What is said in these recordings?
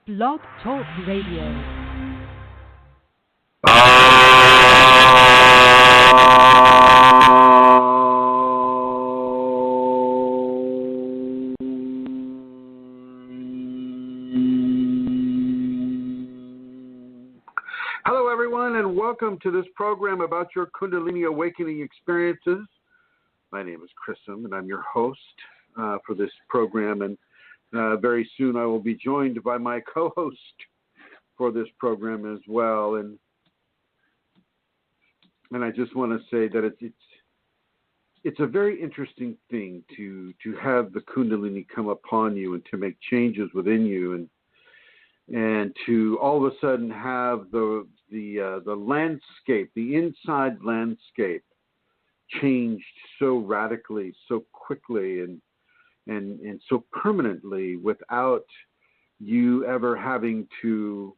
BlogTalk Radio. Hello, everyone, and welcome to this program about your Kundalini awakening experiences. My name is Chrism, and I'm your host for this program. And very soon I will be joined by my co-host for this program as well. And I just want to say that it's a very interesting thing to have the Kundalini come upon you and to make changes within you, and to all of a sudden have the landscape, the inside landscape, changed so radically, so quickly, and so permanently without you ever having to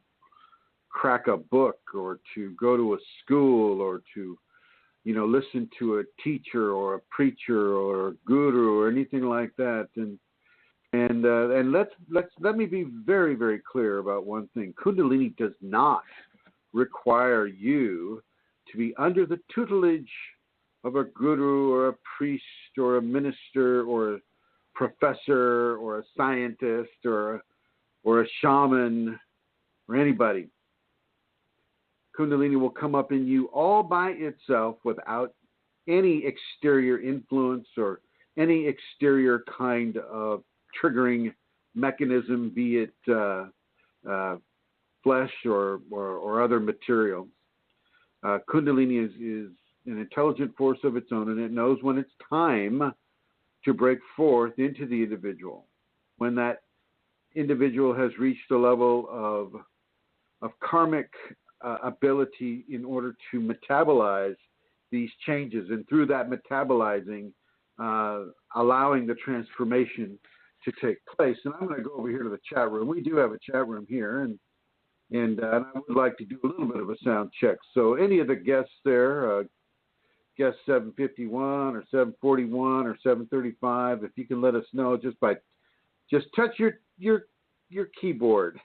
crack a book or to go to a school or to, listen to a teacher or a preacher or a guru or anything like that. And let me be very, very clear about one thing. Kundalini does not require you to be under the tutelage of a guru or a priest or a minister or a professor or a scientist or a shaman or anybody. Kundalini will come up in you all by itself without any exterior influence or any exterior kind of triggering mechanism, be it flesh or other material. Kundalini is an intelligent force of its own, and it knows when it's time to break forth into the individual, when that individual has reached a level of karmic ability in order to metabolize these changes, and through that metabolizing, allowing the transformation to take place. And I'm going to go over here to the chat room. We do have a chat room here, and I would like to do a little bit of a sound check. So any of the guests there, guest 751 or 741 or 735, if you can let us know just touch your keyboard.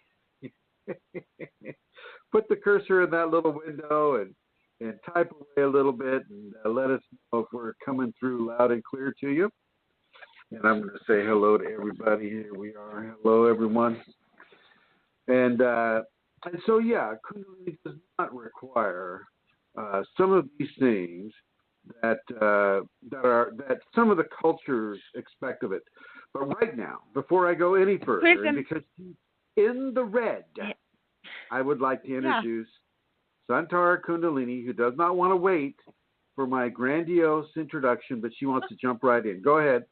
Put the cursor in that little window and type away a little bit, and let us know if we're coming through loud and clear to you. And I'm going to say hello to everybody. Here we are. Hello, everyone. And so, yeah, Kundalini does not require some of these things that some of the cultures expect of it. But right now, before I go any further, Chrism, because she's in the red, I would like to introduce Santara Kundalini, who does not want to wait for my grandiose introduction, but she wants to jump right in. Go ahead.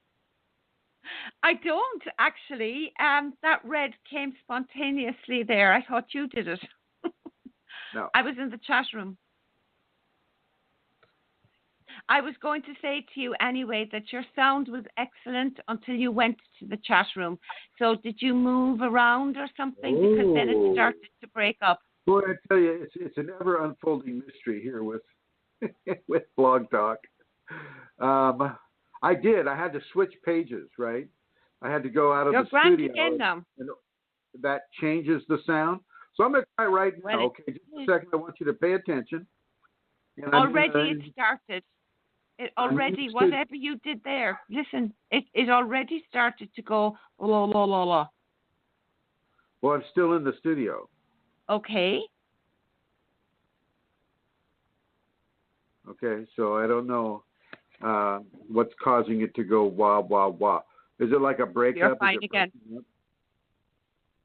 I don't actually. That red came spontaneously there. I thought you did it. No. I was in the chat room. I was going to say to you anyway that your sound was excellent until you went to the chat room. So did you move around or something? Because then it started to break up. Boy, I tell you, it's an ever unfolding mystery here with with BlogTalk. I had to switch pages, right? I had to go out of the studio. Again now. And that changes the sound. So I'm going to try right now. Okay, just a second. I want you to pay attention. And it started. It already, whatever you did there, listen, it already started to go, la, la, la, la. Well, I'm still in the studio. Okay. Okay, so I don't know what's causing it to go wah, wah, wah. Is it like a breakup? You're fine again.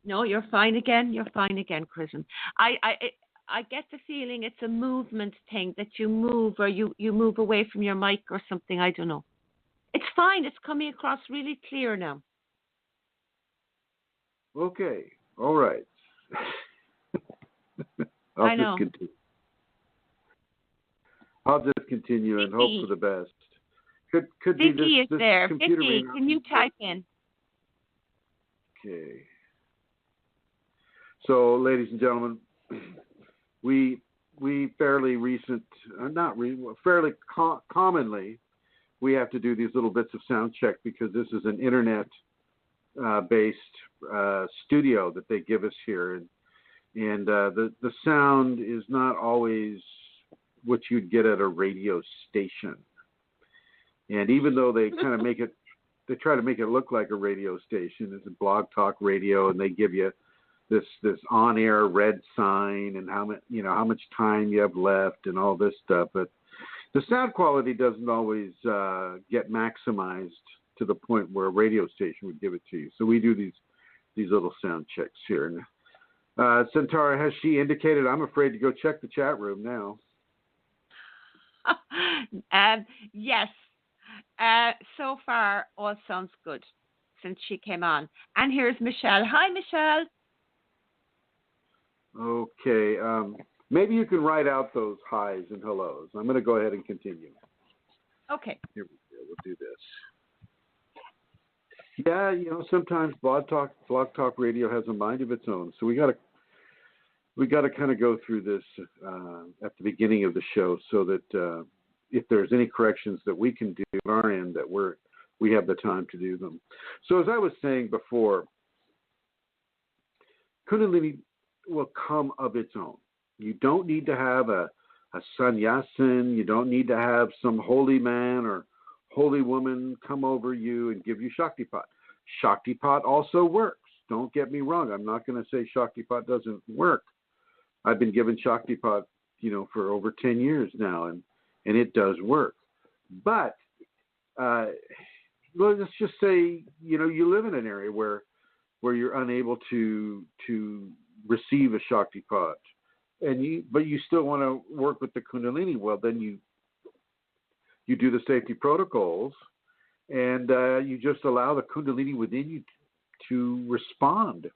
No, you're fine again. You're fine again, Chrism. I get the feeling it's a movement thing, that you move or you move away from your mic or something. I don't know. It's fine. It's coming across really clear now. Okay. All right. I'll just continue and hope for the best. Could Vicky be is this there. computer Vicky, can you type in? Okay. So, ladies and gentlemen, we fairly commonly we have to do these little bits of sound check because this is an internet based studio that they give us here, and the sound is not always what you'd get at a radio station. And even though they kind of they try to make it look like a radio station, it's a BlogTalk radio, and they give you this on-air red sign and how much time you have left and all this stuff. But the sound quality doesn't always get maximized to the point where a radio station would give it to you. So we do these little sound checks here. And Centaura, has she indicated? I'm afraid to go check the chat room now. Yes. So far, all sounds good since she came on. And here's Michelle. Hi, Michelle. Okay. Maybe you can write out those highs and hellos. I'm going to go ahead and continue. Okay. Here we go. We'll do this. Yeah, sometimes BlogTalk Radio has a mind of its own. So we got to kind of go through this at the beginning of the show so that if there's any corrections that we can do on our end, that we have the time to do them. So as I was saying before, Kundalini will come of its own. You don't need to have a sannyasin. You don't need to have some holy man or holy woman come over you and give you Shaktipat. Shaktipat also works. Don't get me wrong. I'm not going to say Shaktipat doesn't work. I've been given Shaktipat, for over 10 years now, and it does work. But let's just say, you live in an area where you're unable to receive a Shaktipat, but you still want to work with the Kundalini. Well, then you do the safety protocols, and you just allow the Kundalini within you to respond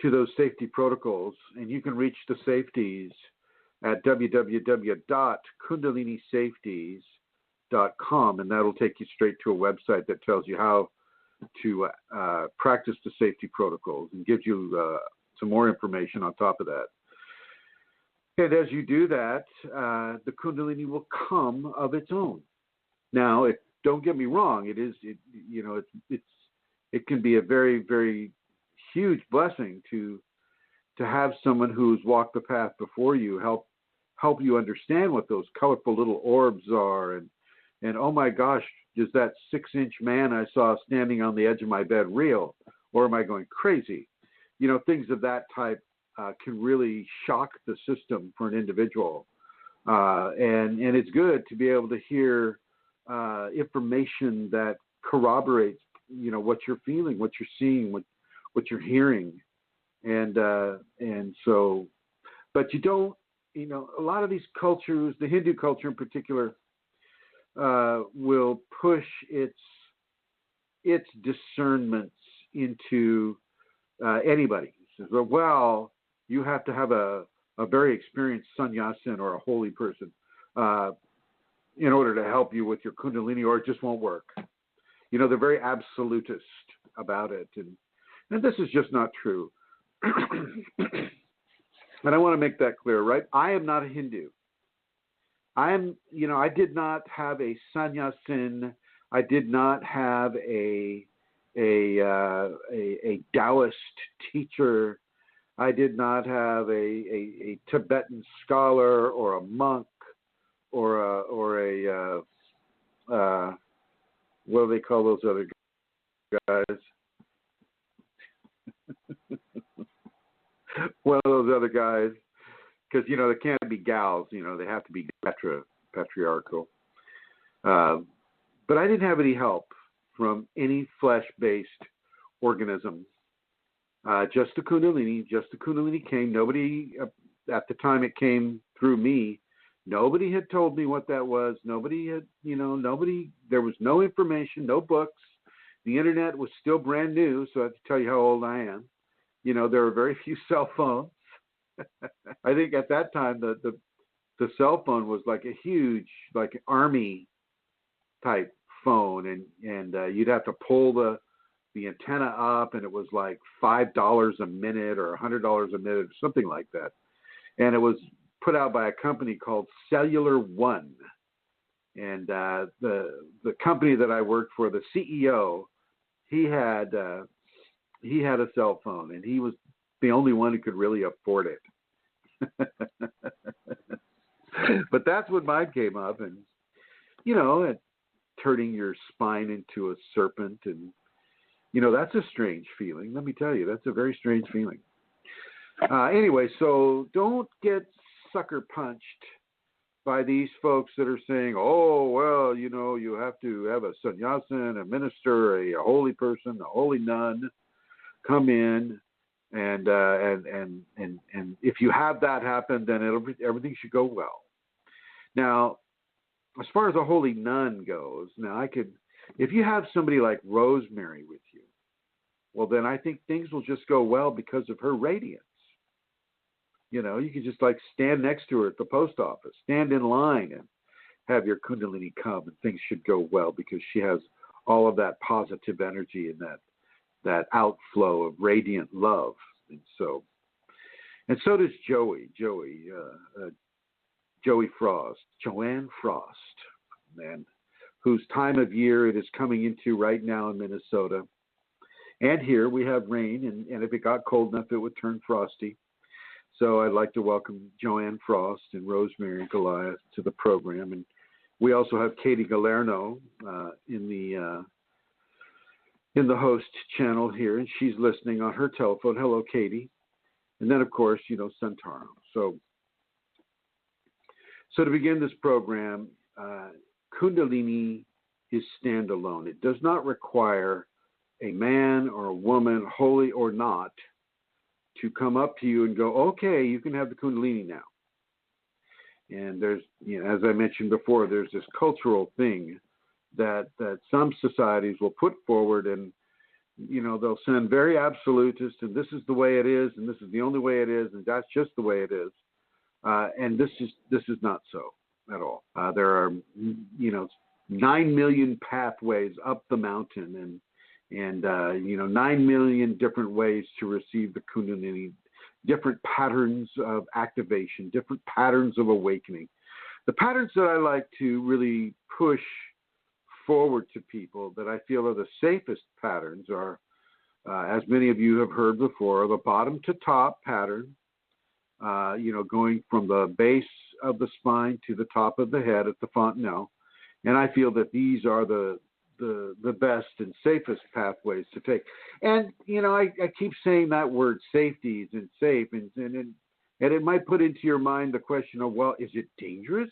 to those safety protocols. And you can reach the safeties at www.kundalinisafeties.com, and that'll take you straight to a website that tells you how to practice the safety protocols and gives you some more information on top of that. And as you do that, the Kundalini will come of its own. Now, don't get me wrong. It can be a very, very huge blessing to have someone who's walked the path before you help you understand what those colorful little orbs are, and oh my gosh, is that 6-inch man I saw standing on the edge of my bed real, or am I going crazy? Things of that type can really shock the system for an individual, and it's good to be able to hear information that corroborates what you're feeling, what you're seeing, what you're hearing, and so, but you don't. A lot of these cultures, the Hindu culture in particular, will push its discernments into anybody. Says, well, you have to have a very experienced sannyasin or a holy person in order to help you with your Kundalini, or it just won't work. They're very absolutist about it, and this is just not true. And I want to make that clear, right? I am not a Hindu. I did not have a sannyasin. I did not have a Taoist teacher. I did not have a Tibetan scholar or a monk or a what do they call those other guys? One of those other guys, because they can't be gals. They have to be patriarchal. But I didn't have any help from any flesh-based organism. Just the Kundalini. Just the Kundalini came. Nobody at the time it came through me. Nobody had told me what that was. Nobody had, there was no information, no books. The internet was still brand new, so I have to tell you how old I am. There were very few cell phones. I think at that time the cell phone was like a huge, like army type phone, and you'd have to pull the antenna up, and it was like $5 a minute or $100 a minute, something like that. And it was put out by a company called Cellular One. And the company that I worked for, the CEO, he had a cell phone, and he was the only one who could really afford it. But that's when mine came up, and turning your spine into a serpent, and that's a strange feeling. Let me tell you, that's a very strange feeling. Anyway, so don't get sucker punched by these folks that are saying, oh, well, you have to have a sannyasin, a minister, a holy person, a holy nun come in, and if you have that happen, then everything should go well. Now, as far as a holy nun goes, if you have somebody like Rosemary with you, well, then I think things will just go well because of her radiance. You can just like stand next to her at the post office, stand in line, and have your Kundalini come, and things should go well because she has all of that positive energy and that outflow of radiant love. And so does Joanne Frost, and whose time of year it is coming into right now in Minnesota. And here we have rain, and if it got cold enough, it would turn frosty. So I'd like to welcome Joanne Frost and Rosemary Goliath to the program. And we also have Katie Galerno in the host channel here, and she's listening on her telephone. Hello, Katie. And then, of course, Santaro. So to begin this program, Kundalini is standalone. It does not require a man or a woman, holy or not, to come up to you and go, okay, you can have the Kundalini now. And there's, as I mentioned before, there's this cultural thing that some societies will put forward, and they'll send very absolutist, and this is the way it is, and this is the only way it is, and that's just the way it is. And this is not so at all. There are 9 million pathways up the mountain, and 9 million different ways to receive the Kundalini, different patterns of activation, different patterns of awakening. The patterns that I like to really push forward to people that I feel are the safest patterns are, as many of you have heard before, the bottom to top pattern, going from the base of the spine to the top of the head at the fontanelle. And I feel that these are the best and safest pathways to take. And, I keep saying that word, safeties and safe, and it might put into your mind the question of, well, is it dangerous?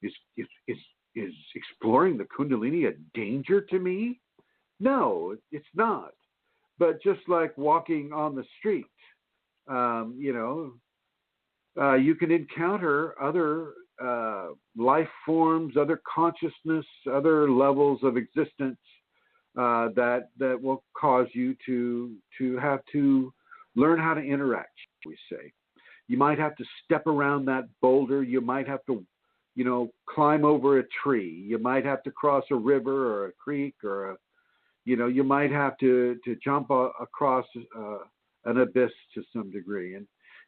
Is exploring the Kundalini a danger to me? No, it's not. But just like walking on the street, you can encounter other life forms, other consciousness, other levels of existence that will cause you to have to learn how to interact, shall we say. You might have to step around that boulder. You might have to, climb over a tree. You might have to cross a river or a creek, or you might have to jump across an abyss to some degree.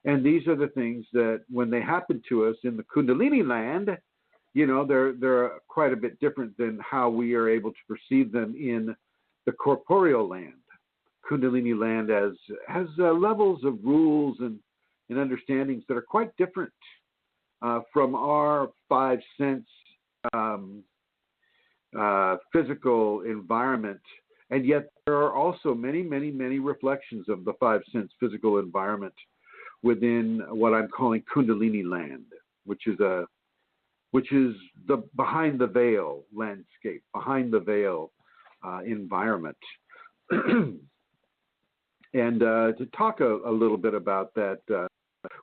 And these are the things that, when they happen to us in the Kundalini land, they're quite a bit different than how we are able to perceive them in the corporeal land. Kundalini land has levels of rules and understandings that are quite different from our 5 sense physical environment. And yet there are also many, many, many reflections of the 5 sense physical environment within what I'm calling Kundalini land, which is the behind the veil landscape, behind the veil environment. And to talk a little bit about that,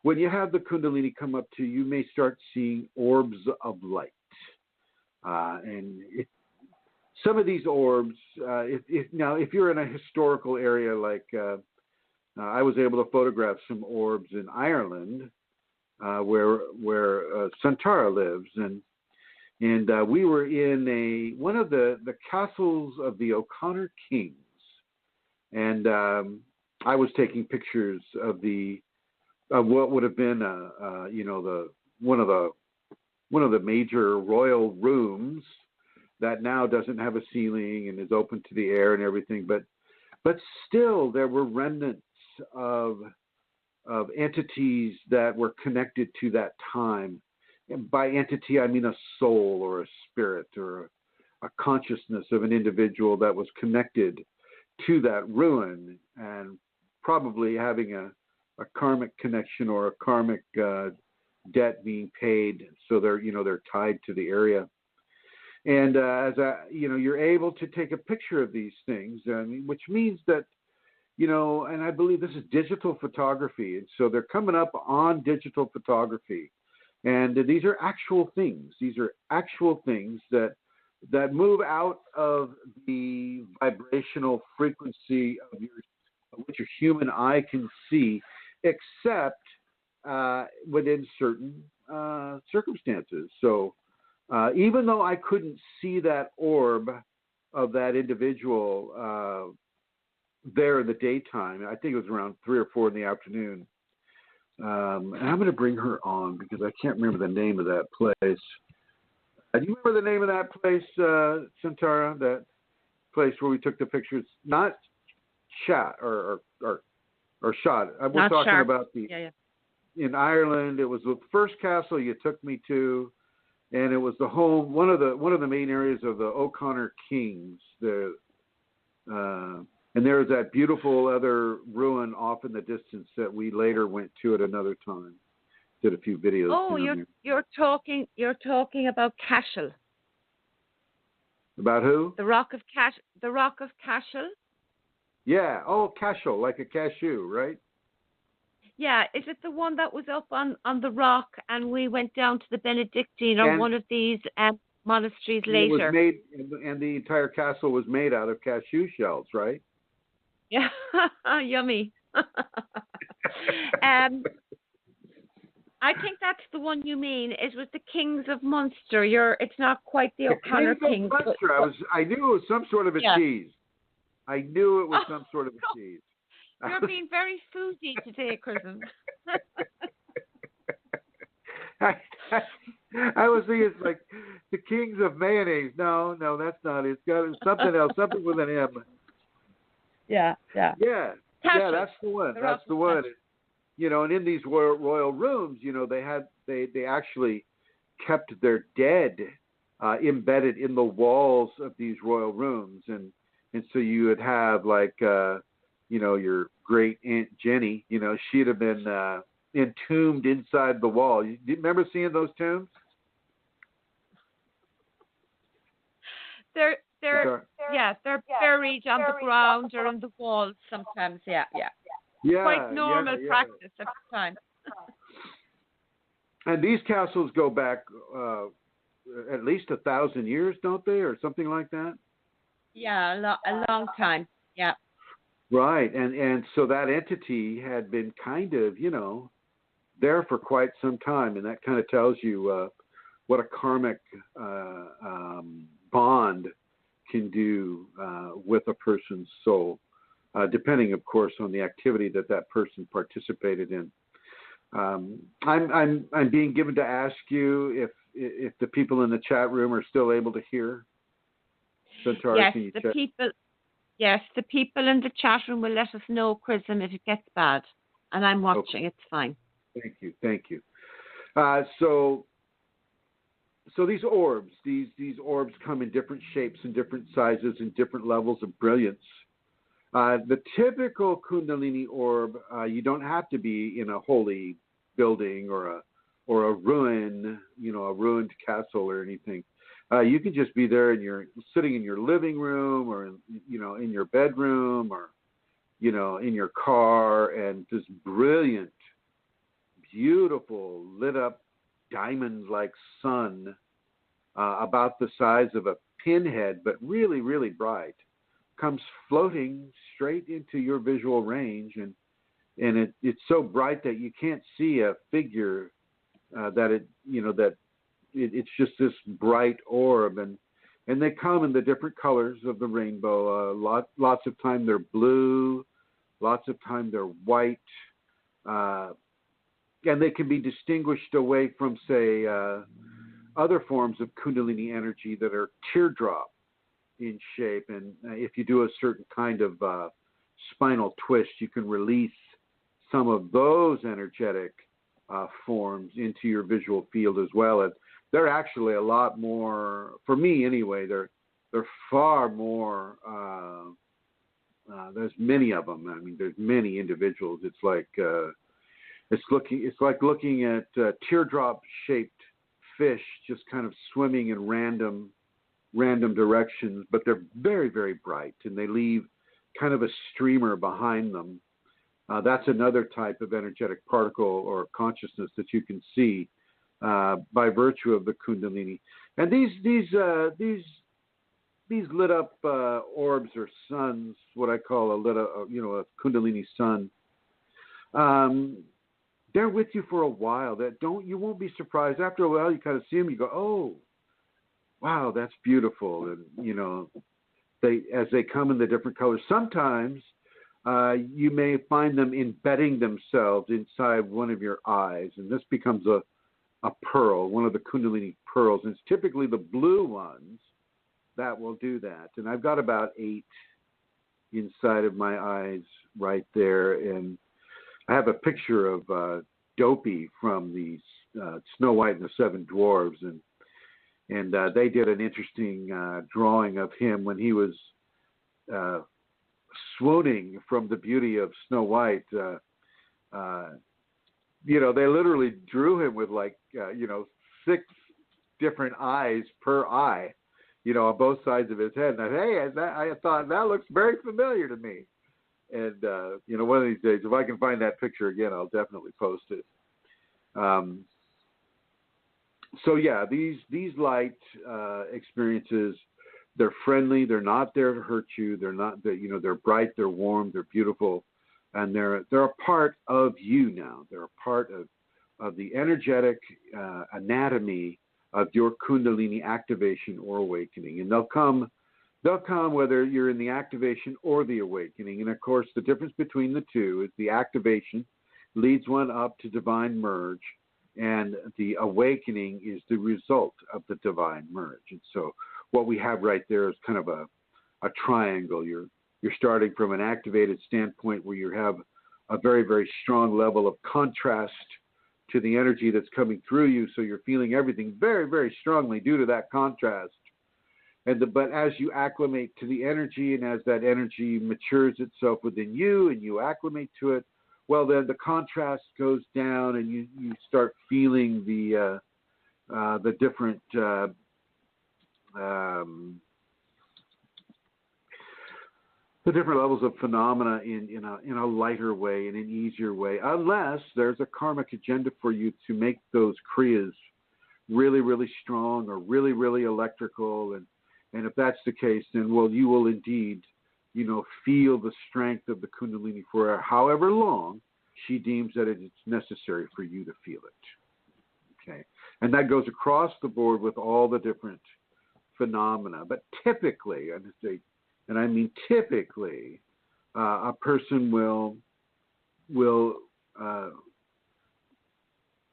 when you have the Kundalini come up to you, you may start seeing orbs of light. Some of these orbs, if you're in a historical area like I was able to photograph some orbs in Ireland, where Santara lives, and we were in one of the castles of the O'Connor Kings, and I was taking pictures of what would have been one of the major royal rooms that now doesn't have a ceiling and is open to the air and everything. But still, there were remnants of entities that were connected to that time. And by entity, I mean a soul or a spirit or a consciousness of an individual that was connected to that ruin and probably having a karmic connection or a karmic debt being paid. So they're tied to the area. And you're able to take a picture of these things, which means that, and I believe this is digital photography. And so they're coming up on digital photography. And these are actual things. These are actual things that move out of the vibrational frequency of what your human eye can see, except within certain circumstances. So even though I couldn't see that orb of that individual there in the daytime, I think it was around 3 or 4 in the afternoon. And I'm going to bring her on because I can't remember the name of that place. Do you remember the name of that place, Santara? That place where we took the pictures? Not shot or shot. We're talking sharp. About in Ireland. It was the first castle you took me to, and it was the home, one of the main areas of the O'Connor Kings. And there was that beautiful other ruin off in the distance that we later went to at another time. Did a few videos. Oh, you're talking about Cashel. About who? The Rock of Cashel. Yeah. Oh, Cashel, like a cashew, right? Yeah. Is it the one that was up on the rock, and we went down to the Benedictine or one of these monasteries later? It was made, and the entire castle was made out of cashew shells, right? Yeah. Yummy. I think that's the one you mean. It was the Kings of Munster. It's not quite the O'Connor Kings. Munster. I knew it was some sort of a cheese. I knew it was some sort of a cheese. You're being very foodie today, Chrism. I was thinking it's like the Kings of Mayonnaise. No, that's not it. It's got something else, something with an M. Yeah. Yeah, that's the one. That's the one. And in these royal rooms, they actually kept their dead embedded in the walls of these royal rooms, and so you would have like your great Aunt Jenny, she'd have been entombed inside the wall. Do you remember seeing those tombs? They're buried on the ground or on the walls sometimes. Yeah. Quite normal practice at the time. And these castles go back at least 1,000 years, don't they, or something like that? Yeah, a long time. Yeah. Right, and so that entity had been kind of, there for quite some time, and that kind of tells you what a karmic bond can do with a person's soul. Depending, of course, on the activity that person participated in. I'm being given to ask you if the people in the chat room are still able to hear. Santara, yes, the people in the chat room will let us know, Chrism, if it gets bad. And I'm watching. Okay. It's fine. Thank you. So these orbs come in different shapes and different sizes and different levels of brilliance. The typical Kundalini orb, you don't have to be in a holy building or a ruin, a ruined castle or anything. You can just be there and you're sitting in your living room or in your bedroom or in your car, and this brilliant, beautiful, lit up diamond-like sun, about the size of a pinhead, but really, really bright, comes floating straight into your visual range, and it's so bright that you can't see a figure, it's just this bright orb, and they come in the different colors of the rainbow. Lots of time they're blue, lots of time they're white, and they can be distinguished away from, say, other forms of Kundalini energy that are teardrop in shape. And if you do a certain kind of spinal twist, you can release some of those energetic forms into your visual field as well. And they're actually a lot more, for me anyway, they're far more, there's many of them. I mean, there's many individuals. It's like looking at teardrop-shaped fish just kind of swimming in random directions, but they're very, very bright, and they leave kind of a streamer behind them. That's another type of energetic particle or consciousness that you can see by virtue of the Kundalini. And these lit up orbs or suns, what I call a Kundalini sun. They're with you for a while. You won't be surprised. After a while, you kind of see them. You go, oh, wow, that's beautiful. And as they come in the different colors. Sometimes you may find them embedding themselves inside one of your eyes, and this becomes a pearl, one of the Kundalini pearls. And it's typically the blue ones that will do that. And I've got about 8 inside of my eyes right there. And I have a picture of Dopey from the Snow White and the Seven Dwarves, and they did an interesting drawing of him when he was swooning from the beauty of Snow White. They literally drew him with 6 different eyes per eye, on both sides of his head. And I thought that looks very familiar to me. And, one of these days, if I can find that picture again, I'll definitely post it. These light experiences, they're friendly. They're not there to hurt you. They're bright, they're warm, they're beautiful. And they're a part of you now. They're a part of the energetic anatomy of your Kundalini activation or awakening. And they'll come whether you're in the activation or the awakening. And of course, the difference between the two is the activation leads one up to divine merge, and the awakening is the result of the divine merge. And so what we have right there is kind of a triangle. You're starting from an activated standpoint where you have a very, very strong level of contrast to the energy that's coming through you. So you're feeling everything very, very strongly due to that contrast. But as you acclimate to the energy, and as that energy matures itself within you and you acclimate to it, well, then the contrast goes down, and you start feeling the different levels of phenomena in a lighter way, in an easier way, unless there's a karmic agenda for you to make those kriyas really, really strong or really, really electrical. And if that's the case, then, well, you will indeed, feel the strength of the Kundalini for however long she deems that it's necessary for you to feel it. Okay. And that goes across the board with all the different phenomena. But typically, and I mean typically, a person will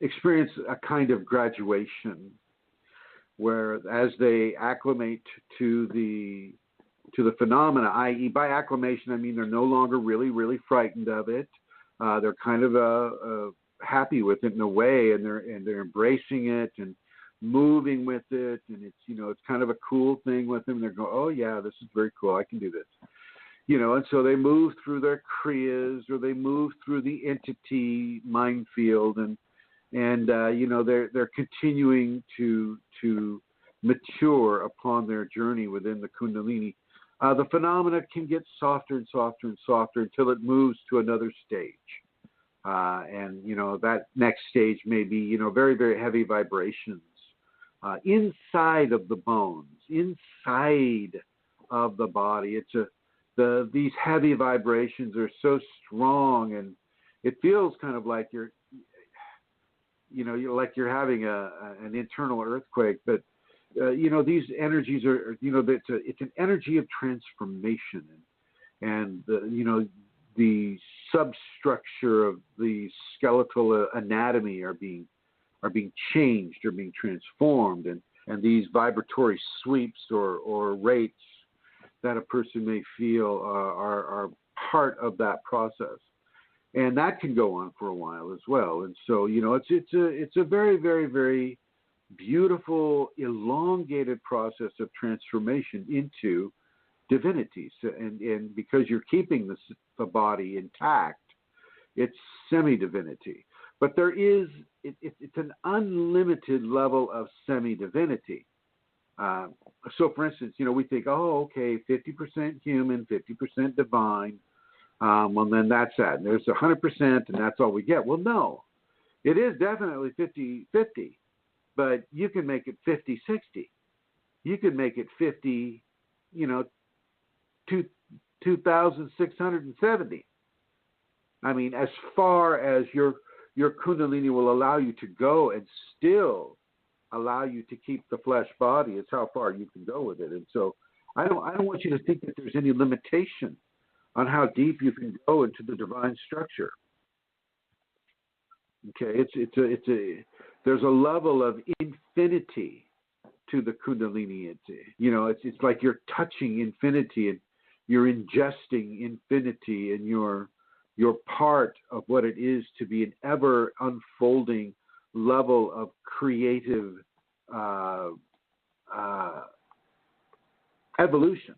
experience a kind of graduation where, as they acclimate to the phenomena, i.e., by acclimation, I mean they're no longer really, really frightened of it. They're kind of happy with it in a way, and they're embracing it and moving with it, and it's kind of a cool thing with them. They're going, oh yeah, this is very cool. I can do this, and so they move through their kriyas, or they move through the entity minefield, and they're continuing to mature upon their journey within the Kundalini. The phenomena can get softer and softer and softer until it moves to another stage. That next stage may be, very, very heavy vibrations inside of the bones, inside of the body. These heavy vibrations are so strong, and it feels kind of like you're having an internal earthquake, but these energies are, it's an energy of transformation, and the substructure of the skeletal anatomy are being being changed or being transformed, and these vibratory sweeps or rates that a person may feel are part of that process. And that can go on for a while as well. And so, it's a very, very, very beautiful, elongated process of transformation into divinity. So, and because you're keeping the body intact, it's semi-divinity. But there is, it's an unlimited level of semi-divinity. So, for instance, we think, 50% human, 50% divine. Well, then that's that. And there's 100%, and that's all we get. Well, no. It is definitely 50-50, but you can make it 50-60. You can make it 50, 2,670. I mean, as far as your Kundalini will allow you to go and still allow you to keep the flesh body is how far you can go with it. And so I don't want you to think that there's any limitation on how deep you can go into the divine structure. Okay, there's a level of infinity to the Kundalini. It's like you're touching infinity and you're ingesting infinity, and you're part of what it is to be an ever unfolding level of creative evolution.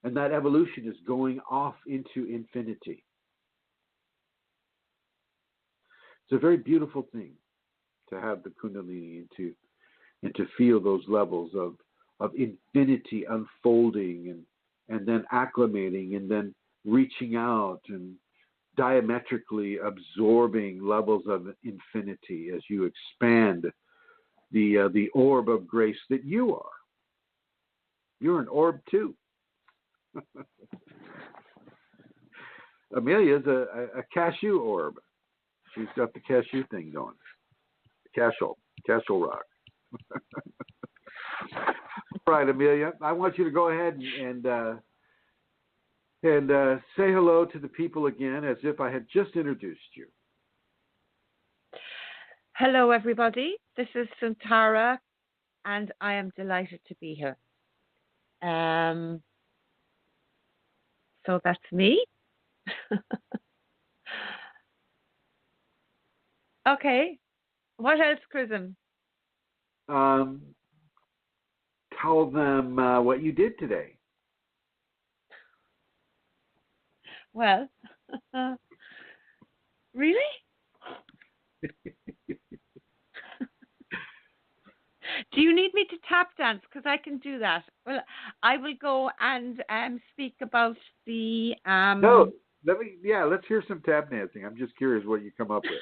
And that evolution is going off into infinity. It's a very beautiful thing to have the Kundalini and to feel those levels of infinity unfolding and then acclimating and then reaching out and diametrically absorbing levels of infinity as you expand the orb of grace that you are. You're an orb too. Amelia's a cashew orb. She's got the cashew thing going. Cashel rock. All right, Amelia, I want you to go ahead and say hello to the people again as if I had just introduced you. Hello, everybody. This is Suntara, and I am delighted to be here. So that's me. Okay. What else, Chrism? Tell them what you did today. Well, really? Do you need me to tap dance? Because I can do that. Well, I will go and speak about the... No, let's hear some tap dancing. I'm just curious what you come up with.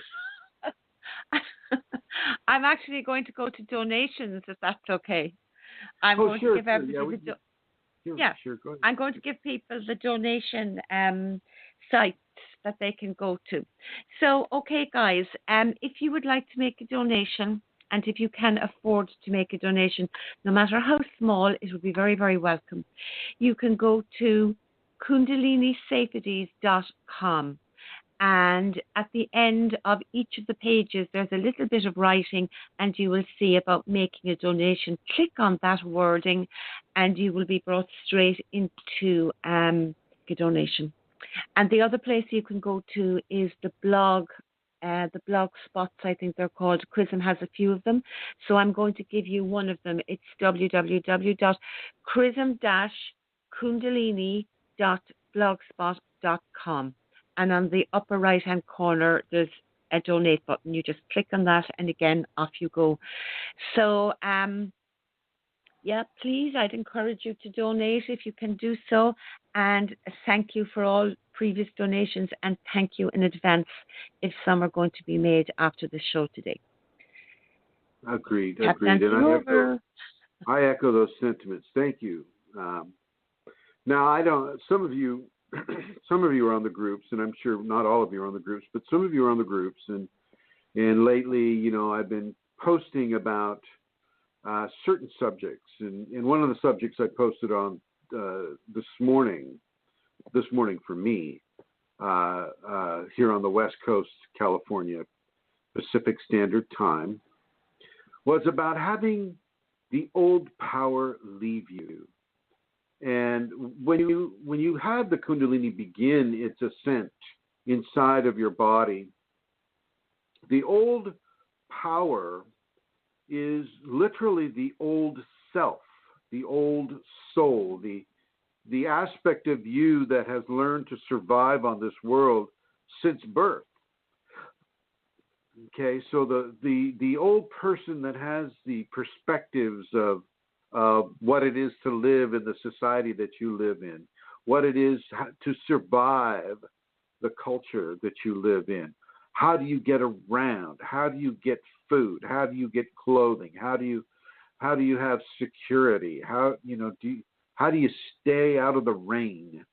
I'm actually going to go to donations, if that's okay. I'm going to give everybody Sure, go ahead. I'm going to give people the donation sites that they can go to. So, okay, guys, if you would like to make a donation, and if you can afford to make a donation, no matter how small, it would be very, very welcome. You can go to KundaliniSafeties.com. And at the end of each of the pages, there's a little bit of writing, and you will see about making a donation. Click on that wording, and you will be brought straight into a donation. And the other place you can go to is the blog spots, I think they're called. Chrism has a few of them. So I'm going to give you one of them. It's www.chrism-kundalini.blogspot.com. And on the upper right-hand corner, there's a donate button. You just click on that, and again, off you go. So, please, I'd encourage you to donate if you can do so. And thank you for all previous donations, and thank you in advance if some are going to be made after the show today. Agreed. And I echo those sentiments. Thank you. Now, some of you are on the groups, and I'm sure not all of you are on the groups, but some of you are on the groups. And lately, I've been posting about certain subjects. And one of the subjects I posted on this morning for me, here on the West Coast, California, Pacific Standard Time, was about having the old power leave you. And when you had the Kundalini begin its ascent inside of your body, the old power is literally the old self, the old soul, the aspect of you that has learned to survive on this world since birth. Okay, so the old person that has the perspectives of what it is to live in the society that you live in, what it is to survive the culture that you live in. How do you get around? How do you get food? How do you get clothing? How do you have security? How do you stay out of the rain?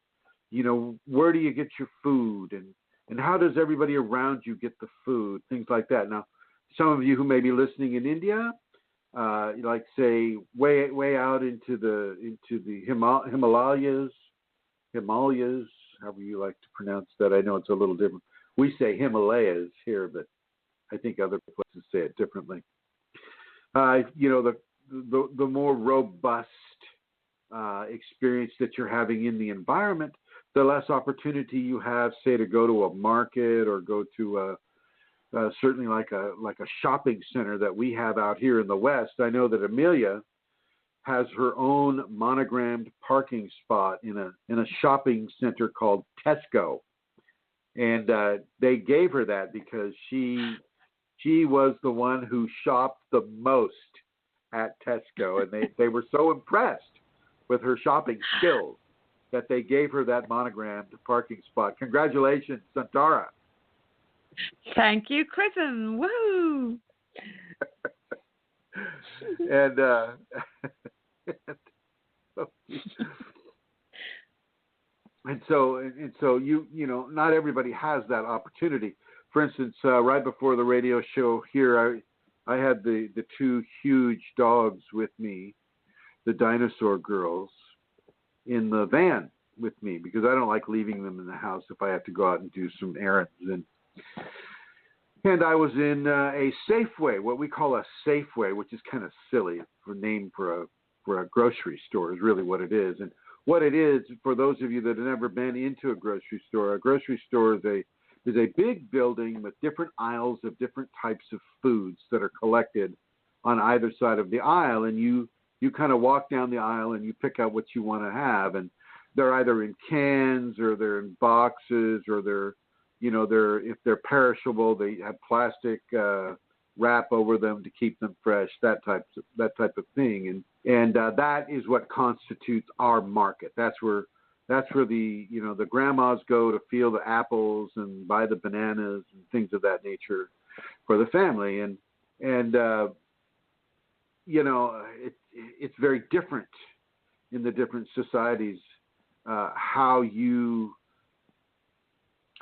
Where do you get your food, and how does everybody around you get the food? Things like that. Now, some of you who may be listening in India, like say way out into the Himalayas, however you like to pronounce that. I know it's a little different. We say Himalayas here, but I think other places say it differently. The more robust experience that you're having in the environment, the less opportunity you have, say, to go to a market or go to certainly like a shopping center that we have out here in the West. I know that Amelia has her own monogrammed parking spot in a shopping center called Tesco, and they gave her that because she was the one who shopped the most at Tesco, and they were so impressed with her shopping skills that they gave her that monogrammed parking spot. Congratulations, Santara. Thank you, Chrism. Woo! and so you not everybody has that opportunity. For instance, right before the radio show here, I had the two huge dogs with me, the dinosaur girls, in the van with me because I don't like leaving them in the house if I have to go out and do some errands. And I was in a Safeway, what we call a Safeway, which is kind of silly for a name for a grocery store is really what it is. And what it is, for those of you that have never been into a grocery store is a big building with different aisles of different types of foods that are collected on either side of the aisle, and you kind of walk down the aisle and you pick out what you want to have, and they're either in cans or they're in boxes or they're if they're perishable, they have plastic wrap over them to keep them fresh, that type of thing, and that is what constitutes our market. That's where the grandmas go to feel the apples and buy the bananas and things of that nature for the family, and it's very different in the different societies how you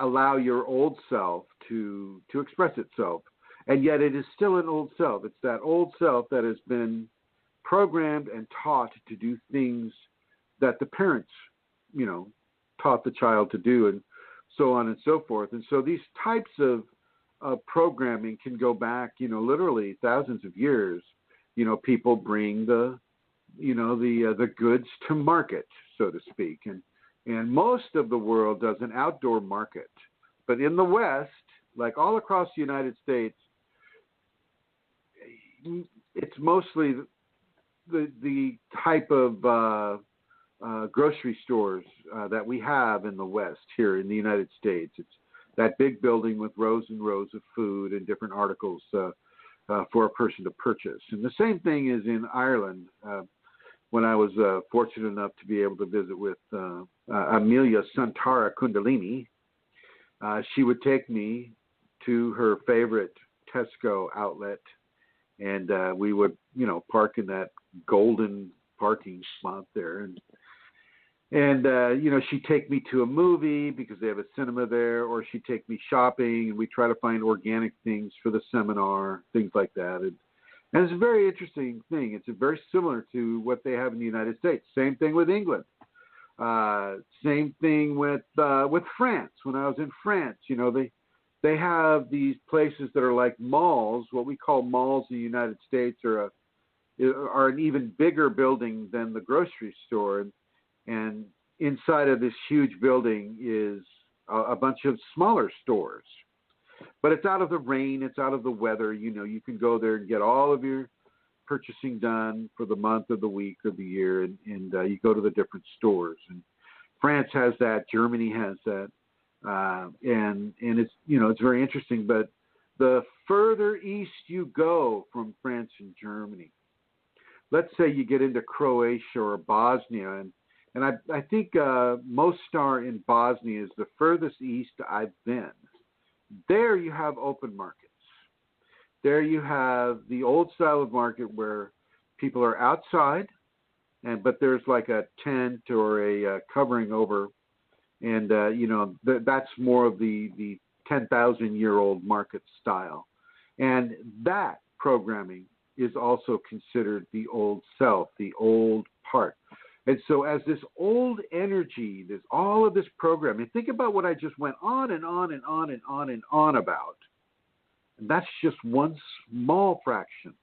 allow your old self to express itself. And yet it is still an old self. It's that old self that has been programmed and taught to do things that the parents, taught the child to do, and so on and so forth. And so these types of programming can go back, literally thousands of years. People bring the goods to market, so to speak. And most of the world does an outdoor market. But in the West, like all across the United States, it's mostly the type of grocery stores that we have in the West here in the United States. It's that big building with rows and rows of food and different articles for a person to purchase. And the same thing is in Ireland. When I was fortunate enough to be able to visit with Amelia Santara Kundalini, she would take me to her favorite Tesco outlet, and we would, park in that golden parking spot there. And she'd take me to a movie because they have a cinema there, or she'd take me shopping, and we try to find organic things for the seminar, things like that. And it's a very interesting thing. It's very similar to what they have in the United States. Same thing with England. Same thing with France. When I was in France, they have these places that are like malls. What we call malls in the United States are an even bigger building than the grocery store. And inside of this huge building is a bunch of smaller stores. But it's out of the rain, it's out of the weather. You know, you can go there and get all of your purchasing done for the month or the week or the year, and you go to the different stores. And France has that, Germany has that, and it's, you know, it's very interesting. But the further east you go from France and Germany, let's say you get into Croatia or Bosnia, and I think Mostar in Bosnia is the furthest east I've been. There you have open markets. There you have the old style of market where people are outside, but there's like a tent or a covering over, and you know, that's more of the 10,000-year-old market style. And that programming is also considered the old self, the old part. And so as this old energy, there's all of this programming, think about what I just went on and on and on and on and on about. And that's just one small fraction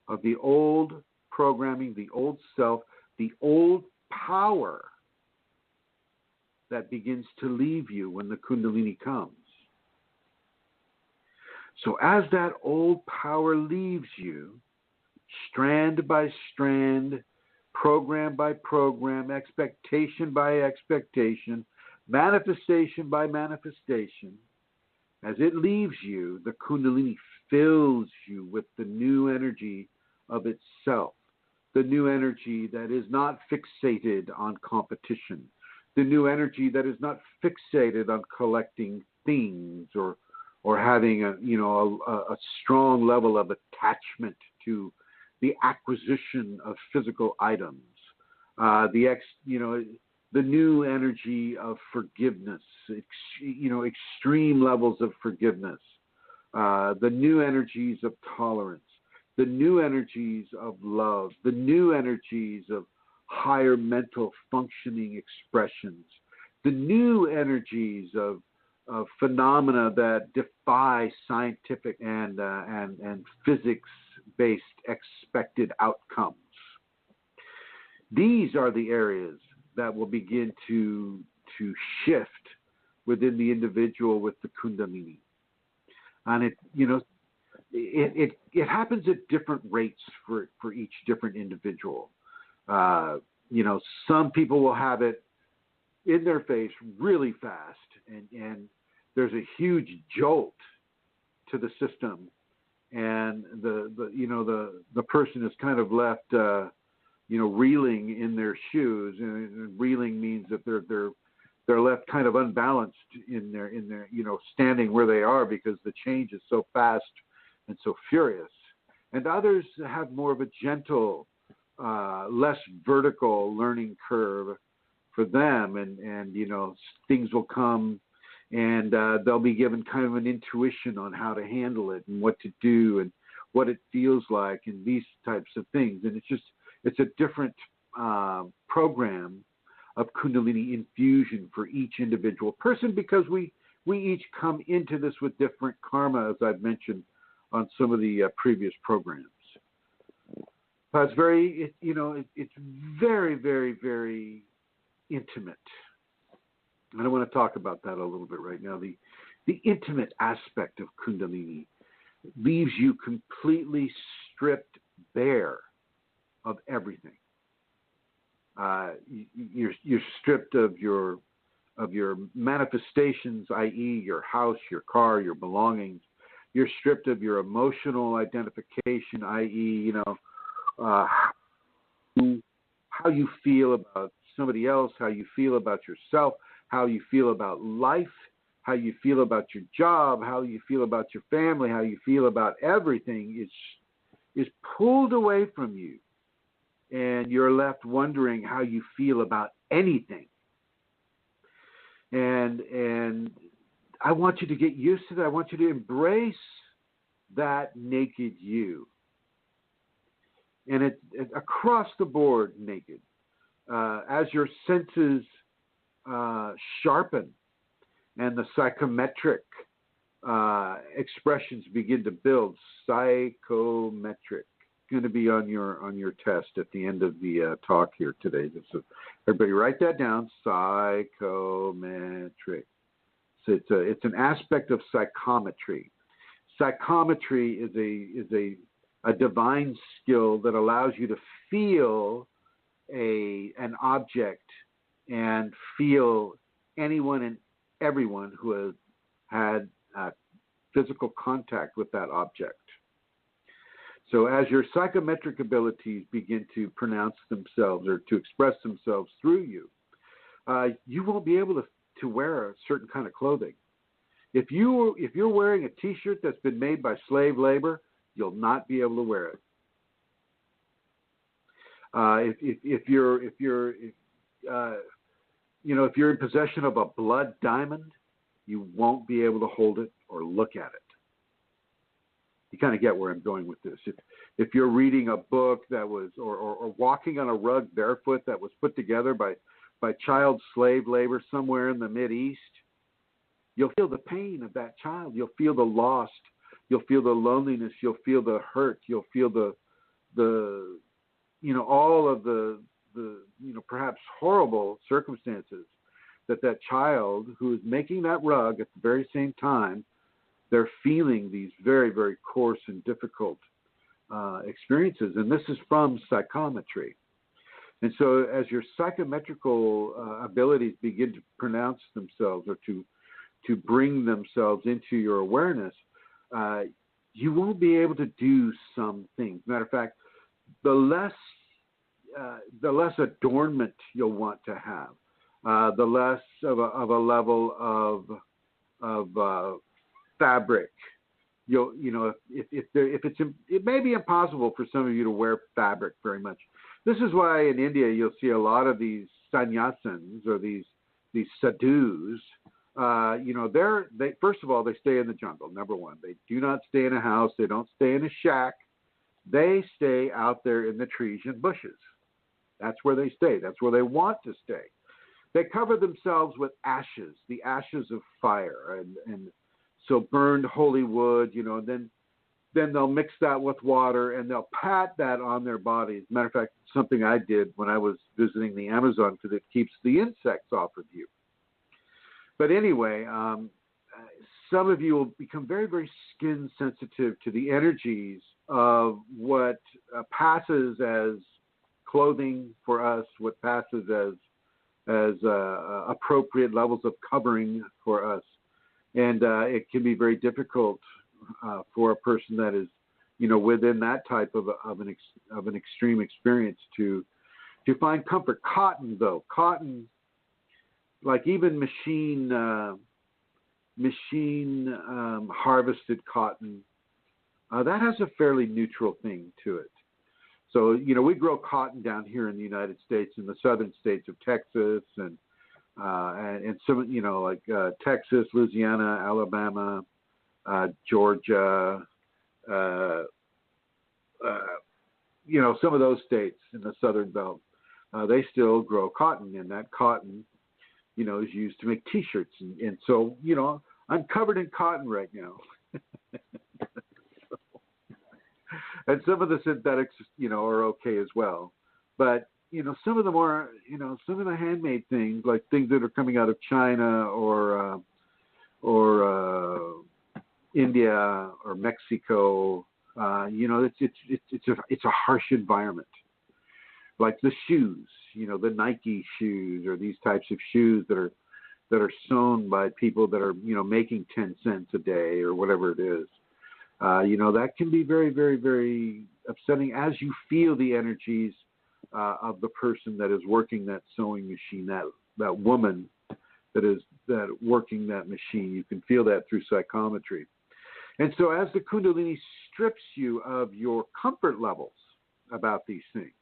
of the old programming, the old self, the old power that begins to leave you when the Kundalini comes. So as that old power leaves you, strand by strand, program by program, expectation by expectation, manifestation by manifestation, as it leaves you, the Kundalini fills you with the new energy of itself, the new energy that is not fixated on competition, the new energy that is not fixated on collecting things or having a strong level of attachment to the acquisition of physical items, the new energy of forgiveness, extreme levels of forgiveness, the new energies of tolerance, the new energies of love, the new energies of higher mental functioning expressions, the new energies of phenomena that defy scientific and physics-based expected outcomes. These are the areas that will begin to shift within the individual with the Kundalini, and it happens at different rates for each different individual. Some people will have it in their face really fast, and there's a huge jolt to the system, and the person is kind of left reeling in their shoes, and reeling means that they're left kind of unbalanced in their standing where they are, because the change is so fast and so furious. And others have more of a gentle, less vertical learning curve for them, and things will come, and they'll be given kind of an intuition on how to handle it and what to do and what it feels like and these types of things. And it's a different program of Kundalini infusion for each individual person, because we each come into this with different karma, as I've mentioned on some of the previous programs. But it's very, it's very, very, very intimate. And I want to talk about that a little bit right now. The intimate aspect of Kundalini leaves you completely stripped bare of everything. You're stripped of your manifestations, i.e., your house, your car, your belongings. You're stripped of your emotional identification, i.e., how you feel about somebody else, how you feel about yourself, how you feel about life, how you feel about your job, how you feel about your family, how you feel about everything is pulled away from you, and you're left wondering how you feel about anything. And I want you to get used to that. I want you to embrace that naked you. And it's across the board naked. As your senses sharpen and the psychometric expressions begin to build. Psychometric. Going to be on your test at the end of the talk here today. So everybody write that down. Psychometric. So it's an aspect of psychometry. Psychometry is a divine skill that allows you to feel an object and feel anyone and everyone who has had physical contact with that object. So as your psychometric abilities begin to pronounce themselves or to express themselves through you, you won't be able to wear a certain kind of clothing. If you're wearing a T-shirt that's been made by slave labor, you'll not be able to wear it. If you're in possession of a blood diamond, you won't be able to hold it or look at it. You kind of get where I'm going with this. If you're reading a book that was, or walking on a rug barefoot that was put together by child slave labor somewhere in the Mideast, you'll feel the pain of that child. You'll feel the loss. You'll feel the loneliness. You'll feel the hurt. You'll feel the all of the perhaps horrible circumstances that child who is making that rug at the very same time, they're feeling these very, very coarse and difficult experiences. And this is from psychometry. And so as your psychometrical abilities begin to pronounce themselves or to bring themselves into your awareness, you won't be able to do some things. Matter of fact, the less adornment you'll want to have, the less of a level of fabric. It may be impossible for some of you to wear fabric very much. This is why in India you'll see a lot of these sannyasins or these sadhus. They first of all, they stay in the jungle. Number one, they do not stay in a house. They don't stay in a shack. They stay out there in the trees and bushes. That's where they stay. That's where they want to stay. They cover themselves with ashes, the ashes of fire, and so burned holy wood, and then they'll mix that with water and they'll pat that on their bodies. Matter of fact, something I did when I was visiting the Amazon because it keeps the insects off of you. But anyway, some of you will become very, very skin sensitive to the energies of what passes as clothing for us, what passes as appropriate levels of covering for us. And it can be very difficult for a person that is, within that type of an extreme experience to find comfort. Cotton, though, like even machine harvested cotton, that has a fairly neutral thing to it. So, we grow cotton down here in the United States, in the southern states of Texas and some, like Texas, Louisiana, Alabama, Georgia, some of those states in the southern belt, they still grow cotton, and that cotton, is used to make T-shirts. And so, I'm covered in cotton right now. And some of the synthetics, are okay as well. But, some of the more, some of the handmade things, like things that are coming out of China or India or Mexico, it's a harsh environment. Like the shoes, the Nike shoes or these types of shoes that are sewn by people that are, making 10 cents a day or whatever it is. That can be very, very, very upsetting as you feel the energies of the person that is working that sewing machine, that woman that working that machine. You can feel that through psychometry. And so as the Kundalini strips you of your comfort levels about these things,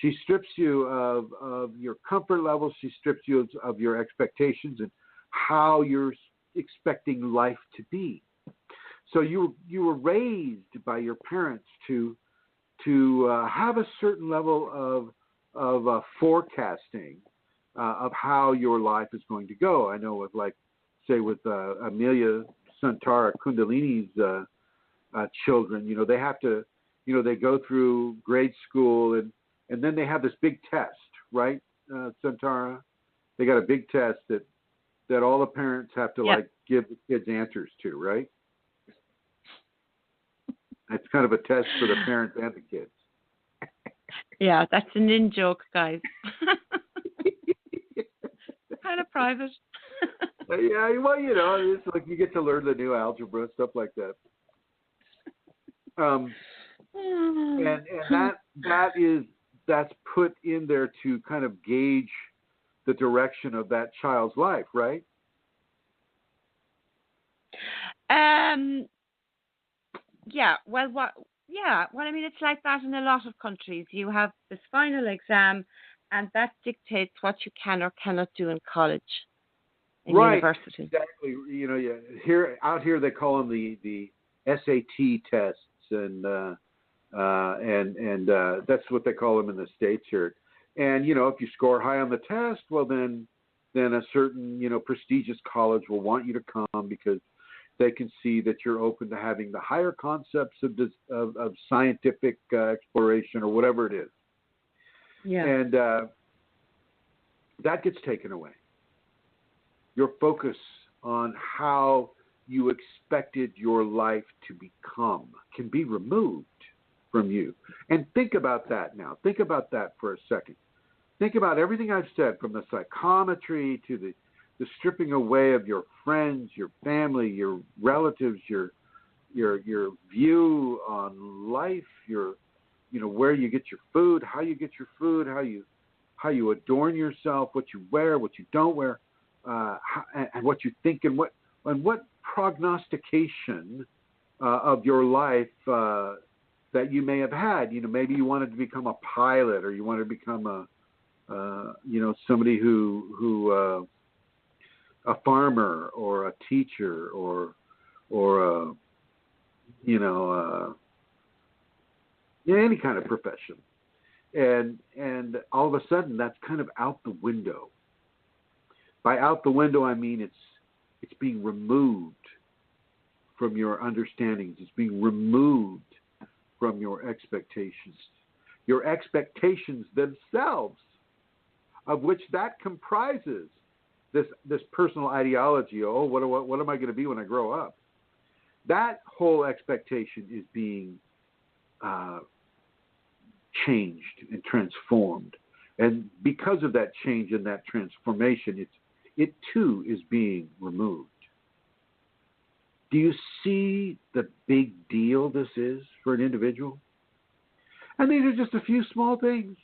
she strips you of your comfort levels, she strips you of your expectations and how you're expecting life to be. So you were raised by your parents to have a certain level of forecasting of how your life is going to go. I know with Amelia Santara Kundalini's children, they have to, they go through grade school and then they have this big test, right, Santara? They got a big test that all the parents have to give the kids answers to, right? It's kind of a test for the parents and the kids. Yeah, that's an in-joke, guys. Kind of private. Yeah, well, it's like you get to learn the new algebra, stuff like that. And that's put in there to kind of gauge the direction of that child's life, right? Yeah. Well, I mean, it's like that in a lot of countries. You have this final exam, and that dictates what you can or cannot do in college, in university. Exactly. Out here they call them the SAT tests, and that's what they call them in the States here. And if you score high on the test, well then a certain prestigious college will want you to come because they can see that you're open to having the higher concepts of scientific exploration or whatever it is. Yeah. And that gets taken away. Your focus on how you expected your life to become can be removed from you. And think about that now. Think about that for a second. Think about everything I've said, from the psychometry to the stripping away of your friends, your family, your relatives, your view on life, where you get your food, how you get your food, how you adorn yourself, what you wear, what you don't wear, and what you think, and what prognostication of your life that you may have had. Maybe you wanted to become a pilot, or you wanted to become somebody who a farmer, or a teacher, or any kind of profession, and all of a sudden that's kind of out the window. By out the window, I mean it's being removed from your understandings. It's being removed from your expectations. Your expectations themselves, of which that comprises this personal ideology. Oh, what am I going to be when I grow up? That whole expectation is being changed and transformed. And because of that change and that transformation, it too is being removed. Do you see the big deal this is for an individual? And these are just a few small things.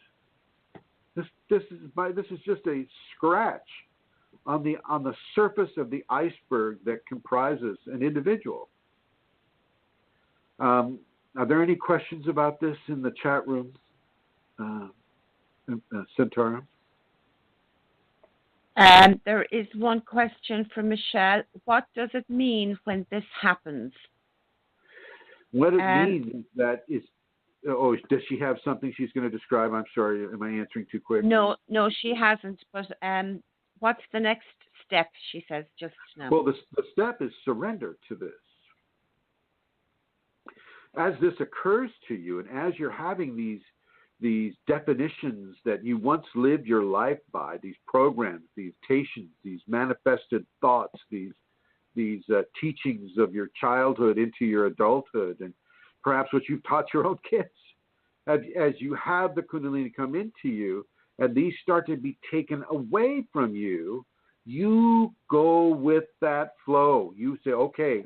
This is just a scratch on the surface of the iceberg that comprises an individual. Are there any questions about this in the chat room, Santara? There is one question from Michelle. What does it mean when this happens? What it means is that does she have something she's going to describe? I'm sorry, am I answering too quick? No, she hasn't. But what's the next step? She says just now. Well, the step is surrender to this. As this occurs to you, and as you're having these definitions that you once lived your life by, these programs, these tations, these manifested thoughts, these teachings of your childhood into your adulthood, and perhaps what you've taught your own kids, as you have the Kundalini come into you, and these start to be taken away from you, you go with that flow. You say, okay,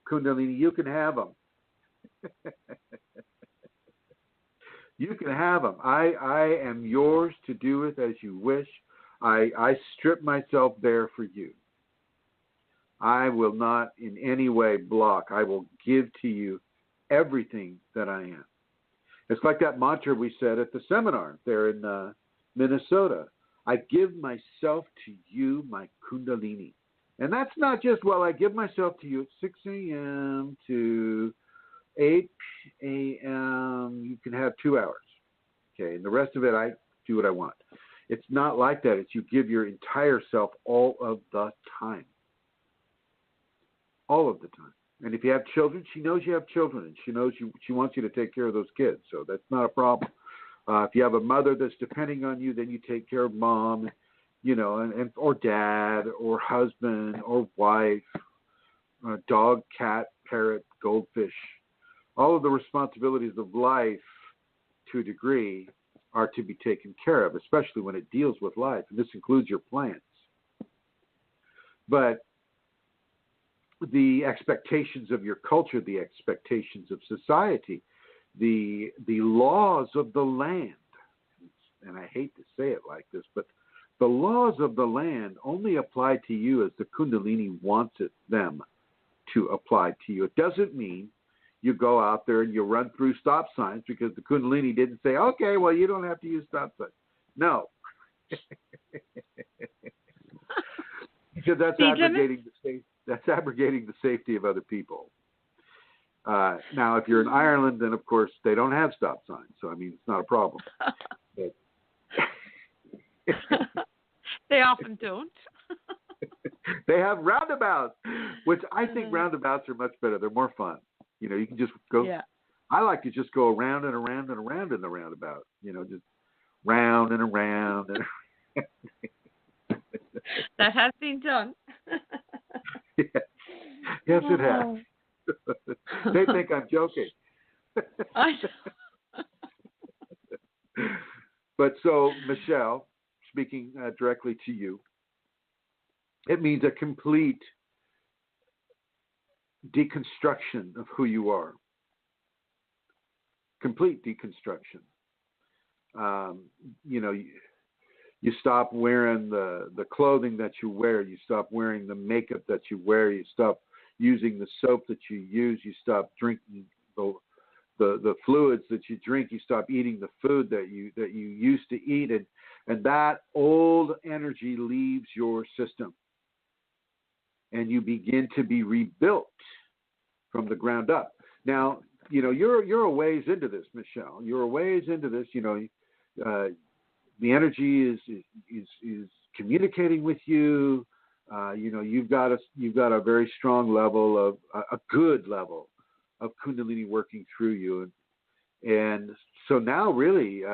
Kundalini, you can have them. You can have them. I am yours to do with as you wish. I strip myself bare for you. I will not in any way block. I will give to you everything that I am. It's like that mantra we said at the seminar there in Minnesota. I give myself to you, my Kundalini. And that's not just, I give myself to you at 6 a.m. to 8 a.m. You can have 2 hours. Okay, and the rest of it, I do what I want. It's not like that. It's you give your entire self all of the time. all of the time. And if you have children, she knows you have children, and she knows she wants you to take care of those kids. So that's not a problem. If you have a mother that's depending on you, then you take care of mom, and or dad or husband or wife, dog, cat, parrot, goldfish. All of the responsibilities of life, to a degree, are to be taken care of, especially when it deals with life. And this includes your plants. But the expectations of your culture, the expectations of society, the laws of the land, and I hate to say it like this, but the laws of the land only apply to you as the Kundalini wants them to apply to you. It doesn't mean you go out there and you run through stop signs because the Kundalini didn't say, okay, well, you don't have to use stop signs. No. Because that's abrogating the safety of other people. Now, if you're in Ireland, then of course they don't have stop signs, so I mean it's not a problem. But they often don't. They have roundabouts, which I think roundabouts are much better. They're more fun. You can just go. Yeah. I like to just go around and around and around in the roundabout. Just round and around and. That has been done. Yes, it has. They think I'm joking. But so, Michelle, speaking directly to you, it means a complete deconstruction of who you are. Complete deconstruction. You stop wearing the clothing that you wear. You stop wearing the makeup that you wear. You stop using the soap that you use. You stop drinking the fluids that you drink. You stop eating the food that you used to eat, and that old energy leaves your system, and you begin to be rebuilt from the ground up. Now, you're a ways into this, Michelle. You're a ways into this. The energy is communicating with you. You've got a very strong level of a good level of Kundalini working through you, and so now really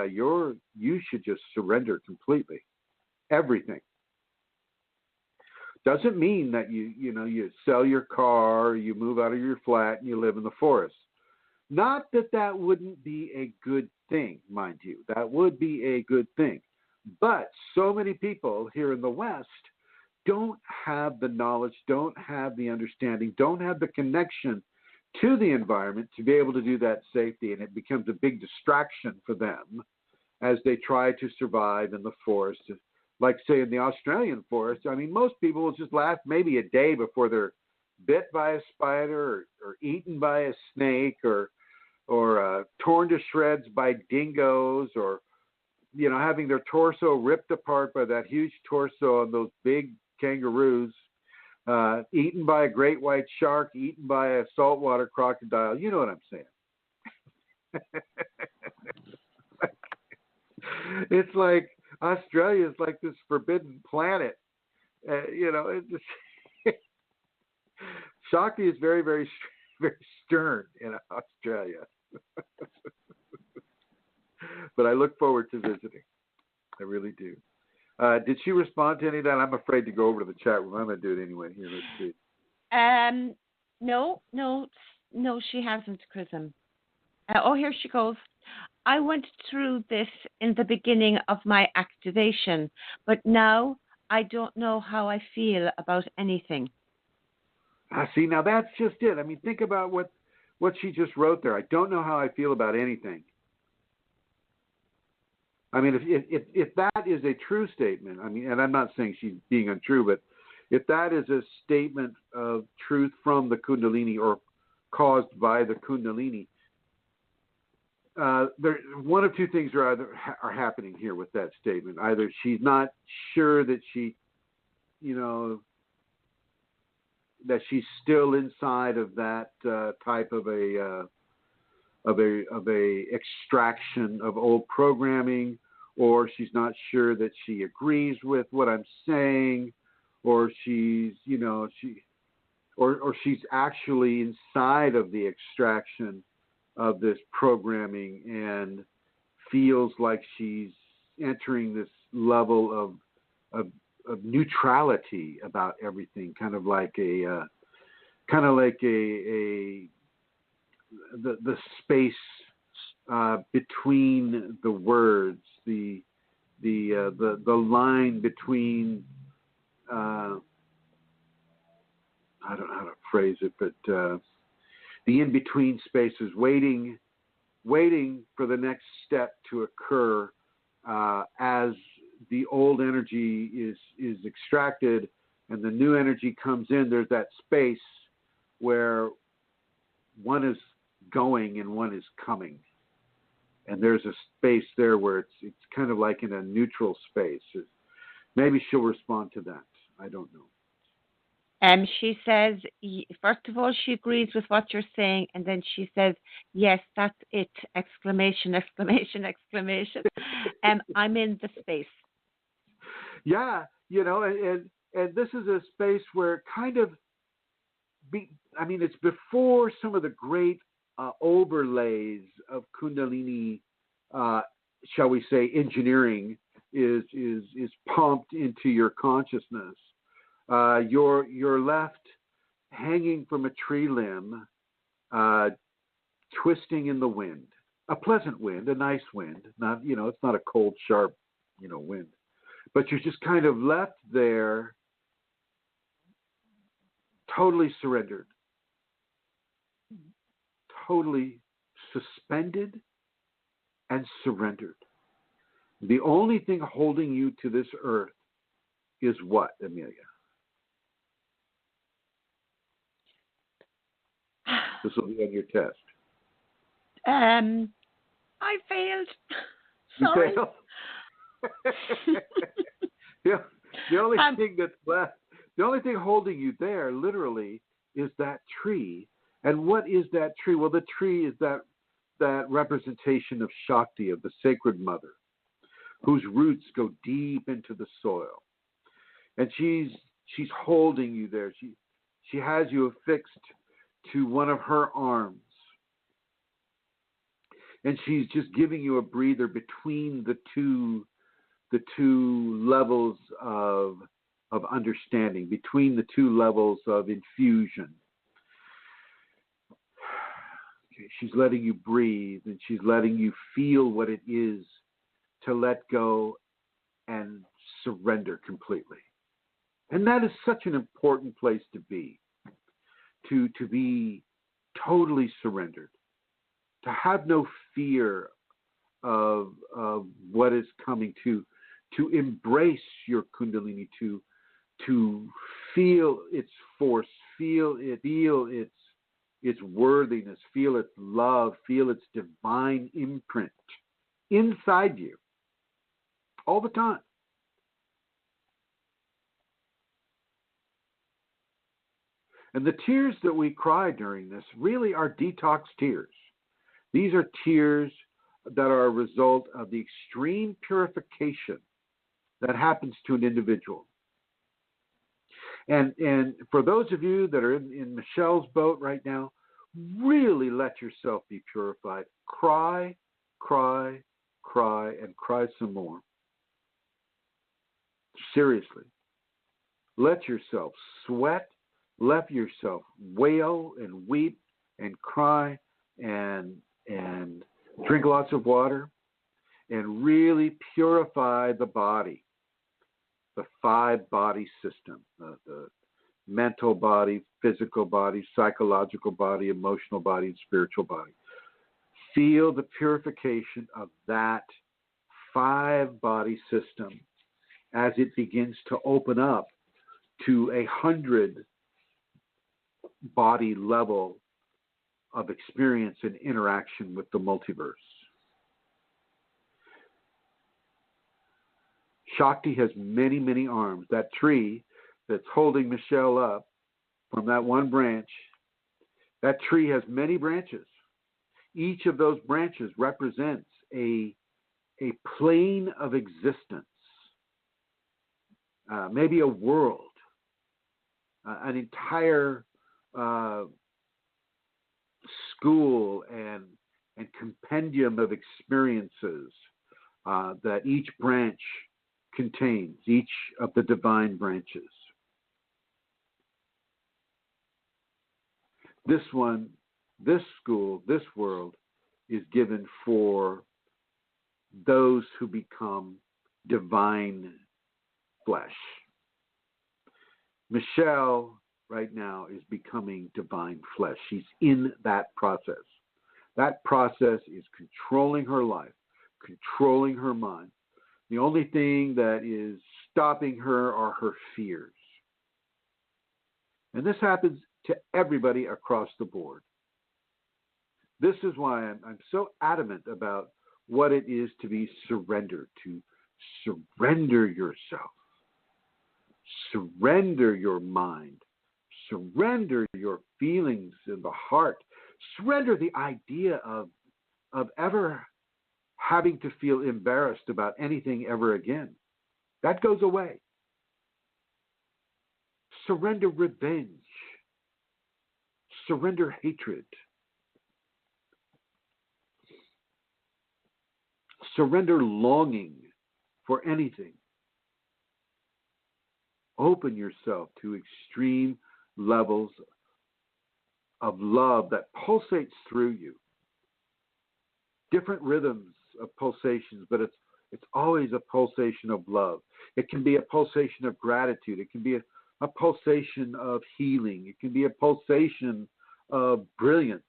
you should just surrender completely, everything. Doesn't mean that you sell your car, or you move out of your flat, and you live in the forest. Not that wouldn't be a good thing, mind you. That would be a good thing. But so many people here in the West don't have the knowledge, don't have the understanding, don't have the connection to the environment to be able to do that safety. And it becomes a big distraction for them as they try to survive in the forest. Like, say, in the Australian forest, I mean, most people will just last maybe a day before they're bit by a spider or eaten by a snake or torn to shreds by dingoes, or having their torso ripped apart by that huge torso on those big kangaroos, eaten by a great white shark, eaten by a saltwater crocodile. You know what I'm saying? It's like Australia is like this forbidden planet. It's just Shakti is very, very, very stern in Australia. But I look forward to visiting. I really do. Did she respond to any of that? I'm afraid to go over to the chat room. I'm going to do it anyway. Here, let's see. No, she hasn't, Chrism. Here she goes. I went through this in the beginning of my activation, but now I don't know how I feel about anything. See, now that's just it. I mean, think about what she just wrote there. I don't know how I feel about anything. I mean, if that is a true statement, I mean, and I'm not saying she's being untrue, but if that is a statement of truth from the Kundalini or caused by the Kundalini, one of two things are happening here with that statement. Either she's not sure that that she's still inside of that type of a extraction of old programming, or she's not sure that she agrees with what I'm saying, or she's or she's actually inside of the extraction of this programming and feels like she's entering this level of neutrality about everything, kind of like the space between the words, the line between I don't know how to phrase it, but the in-between spaces, waiting for the next step to occur as the old energy is extracted and the new energy comes in. There's that space where one is going and one is coming. And there's a space there where it's kind of like in a neutral space. Maybe she'll respond to that. I don't know. She says, first of all, she agrees with what you're saying, and then she says, yes, that's it, exclamation, exclamation, exclamation. I'm in the space. Yeah, and this is a space where kind of, it's before some of the great overlays of Kundalini, shall we say, engineering is pumped into your consciousness. You're left hanging from a tree limb, twisting in the wind, a pleasant wind, a nice wind. Not, it's not a cold, sharp, wind, but you're just kind of left there, totally surrendered, totally suspended and surrendered. The only thing holding you to this earth is what, Amelia? This will be on your test. I failed. Sorry. You failed? The only thing that's left, the only thing holding you there, literally, is that tree. And what is that tree? Well, the tree is that representation of Shakti, of the sacred mother, whose roots go deep into the soil. And she's holding you there. She has you affixed to one of her arms. And she's just giving you a breather between the two levels of understanding, between the two levels of infusion. Okay, she's letting you breathe, and she's letting you feel what it is to let go and surrender completely. And that is such an important place to be. To be totally surrendered, to have no fear of what is coming, to embrace your Kundalini, to feel its force, feel its worthiness, feel its love, feel its divine imprint inside you all the time. And the tears that we cry during this really are detox tears. These are tears that are a result of the extreme purification that happens to an individual. And for those of you that are in Michelle's boat right now, really let yourself be purified. Cry, cry, cry, and cry some more. Seriously. Let yourself sweat. Let yourself wail and weep and cry and drink lots of water and really purify the body, the 5-body system, the mental body, physical body, psychological body, emotional body, and spiritual body. Feel the purification of that 5-body system as it begins to open up to 100-body level of experience and interaction with the multiverse. Shakti has many, many arms. That tree that's holding Michelle up from that one branch, that tree has many branches. Each of those branches represents a plane of existence, maybe a world, an entire uh, school and compendium of experiences that each branch contains, each of the divine branches. This one, this school, this world is given for those who become divine flesh. Michelle right now is becoming divine flesh. She's in that process. That process is controlling her life, controlling her mind. The only thing that is stopping her are her fears. And this happens to everybody across the board. This is why I'm so adamant about what it is to be surrendered, to surrender yourself, surrender your mind, surrender your feelings in the heart, surrender the idea of ever having to feel embarrassed about anything ever again. That goes away. Surrender revenge. Surrender hatred. Surrender longing for anything. Open yourself to extreme levels of love that pulsates through you. Different rhythms of pulsations, but it's always a pulsation of love. It can be a pulsation of gratitude. It can be a pulsation of healing. It can be a pulsation of brilliance.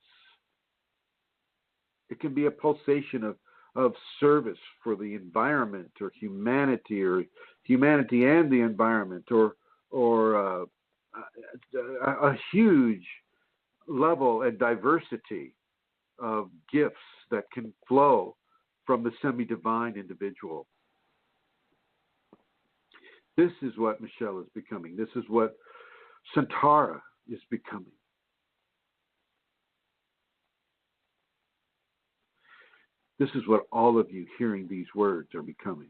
It can be a pulsation of service for the environment or humanity and the environment or a huge level and diversity of gifts that can flow from the semi-divine individual. This is what Michelle is becoming. This is what Santara is becoming. This is what all of you hearing these words are becoming.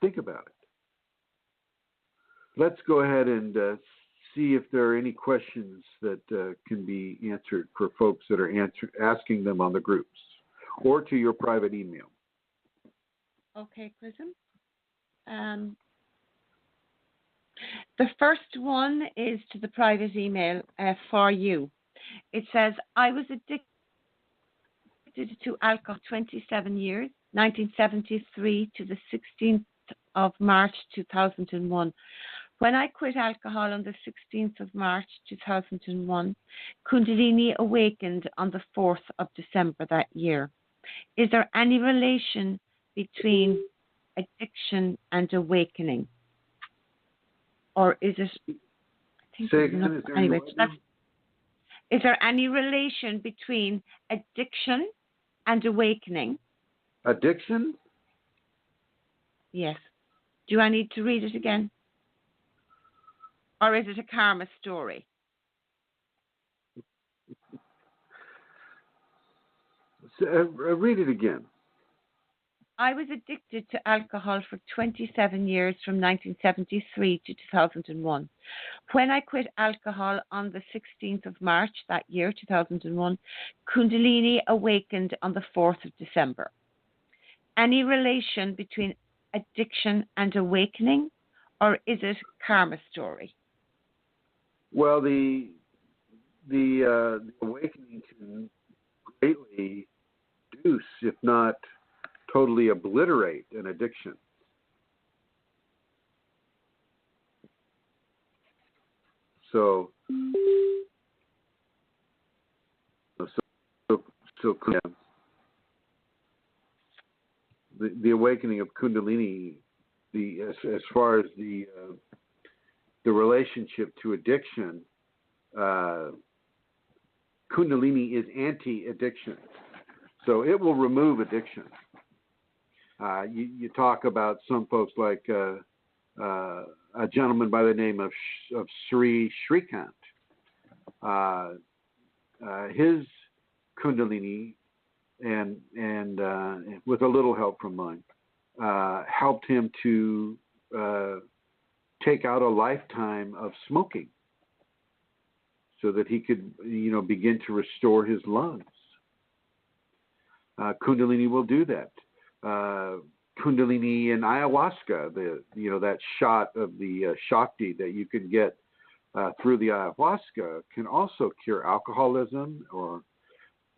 Think about it. Let's go ahead and see if there are any questions that can be answered for folks that are asking them on the groups or to your private email. Okay, Chrism. The first one is to the private email for you. It says, I was addicted to alcohol 27 years, 1973 to the 16th of March 2001. When I quit alcohol on the 16th of March 2001, Kundalini awakened on the 4th of December that year. Is there any relation between addiction and awakening? Or is it... Is there any relation between addiction and awakening? Addiction? Yes. Do I need to read it again? Or is it a karma story? Read it again. I was addicted to alcohol for 27 years from 1973 to 2001. When I quit alcohol on the 16th of March that year, 2001, Kundalini awakened on the 4th of December. Any relation between addiction and awakening, or is it karma story? Well, the awakening can greatly reduce, if not totally obliterate, an addiction. So the awakening of Kundalini, as far as the relationship to addiction, Kundalini is anti-addiction, so it will remove addiction. You talk about some folks like a gentleman by the name of Sri Srikant. His Kundalini and with a little help from mine helped him to take out a lifetime of smoking. so that he could, begin to restore his lungs. Kundalini will do that. Kundalini and ayahuasca, that shot of the Shakti that you can get through the ayahuasca, can also cure alcoholism or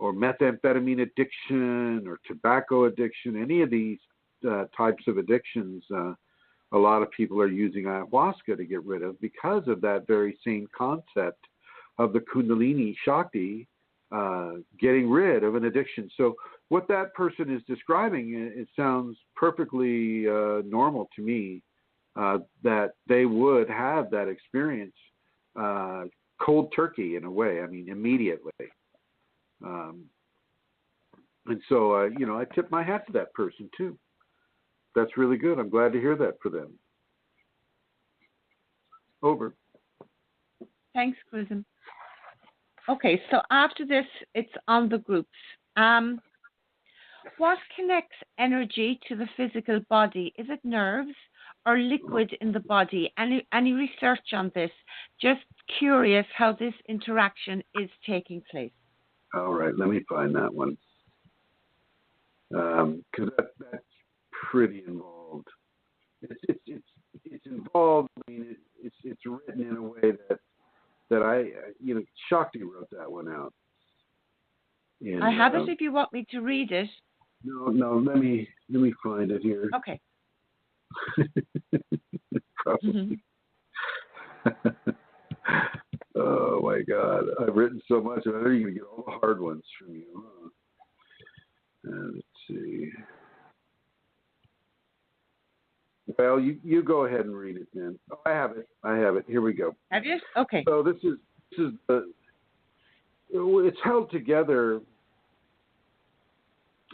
methamphetamine addiction or tobacco addiction. Any of these types of addictions, a lot of people are using ayahuasca to get rid of because of that very same concept of the Kundalini Shakti getting rid of an addiction. So what that person is describing, it sounds perfectly normal to me, that they would have that experience cold turkey in a way, immediately. And so, I tip my hat to that person too. That's really good. I'm glad to hear that for them. Over. Thanks, Chrism. Okay, so after this, it's on the groups. What connects energy to the physical body? Is it nerves or liquid in the body? Any research on this? Just curious how this interaction is taking place. All right, let me find that one. Because that's pretty involved. It's involved. It's written in a way that I Shakti wrote that one out. And, I have it if you want me to read it. No. Let me find it here. Okay. Probably. Oh my God! I've written so much. I know you're gonna get all the hard ones from you. Huh? Let's see. Well, you go ahead and read it then. Oh, I have it. Here we go. Have you? Okay. So this is it's held together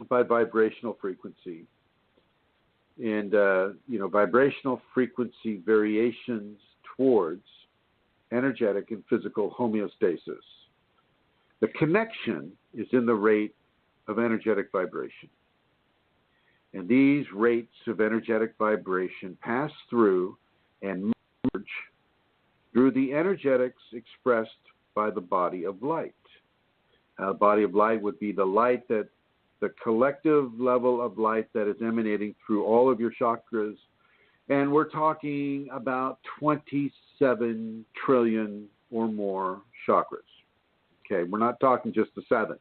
by vibrational frequency, and vibrational frequency variations towards energetic and physical homeostasis. The connection is in the rate of energetic vibration. And these rates of energetic vibration pass through and merge through the energetics expressed by the body of light. Body of light would be the light that the collective level of light that is emanating through all of your chakras. And we're talking about 27 trillion or more chakras. Okay, we're not talking just the 7.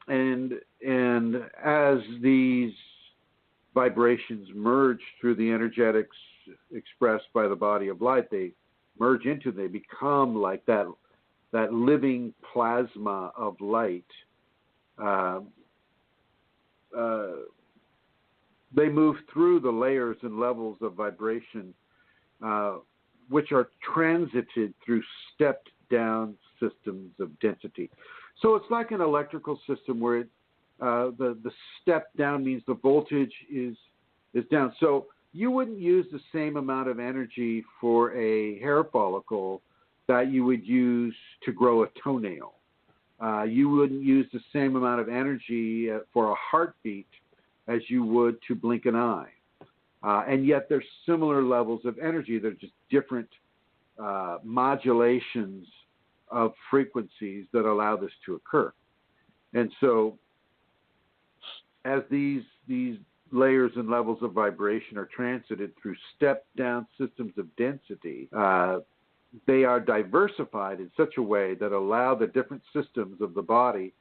And as these vibrations merge through the energetics expressed by the body of light, they merge into, they become like that living plasma of light. They move through the layers and levels of vibration, which are transited through stepped down systems of density. So it's like an electrical system where the step down means the voltage is down. So you wouldn't use the same amount of energy for a hair follicle that you would use to grow a toenail. You wouldn't use the same amount of energy for a heartbeat as you would to blink an eye. And yet there's similar levels of energy. They're just different modulations of frequencies that allow this to occur. And so as these layers and levels of vibration are transited through step-down systems of density, they are diversified in such a way that allow the different systems of the body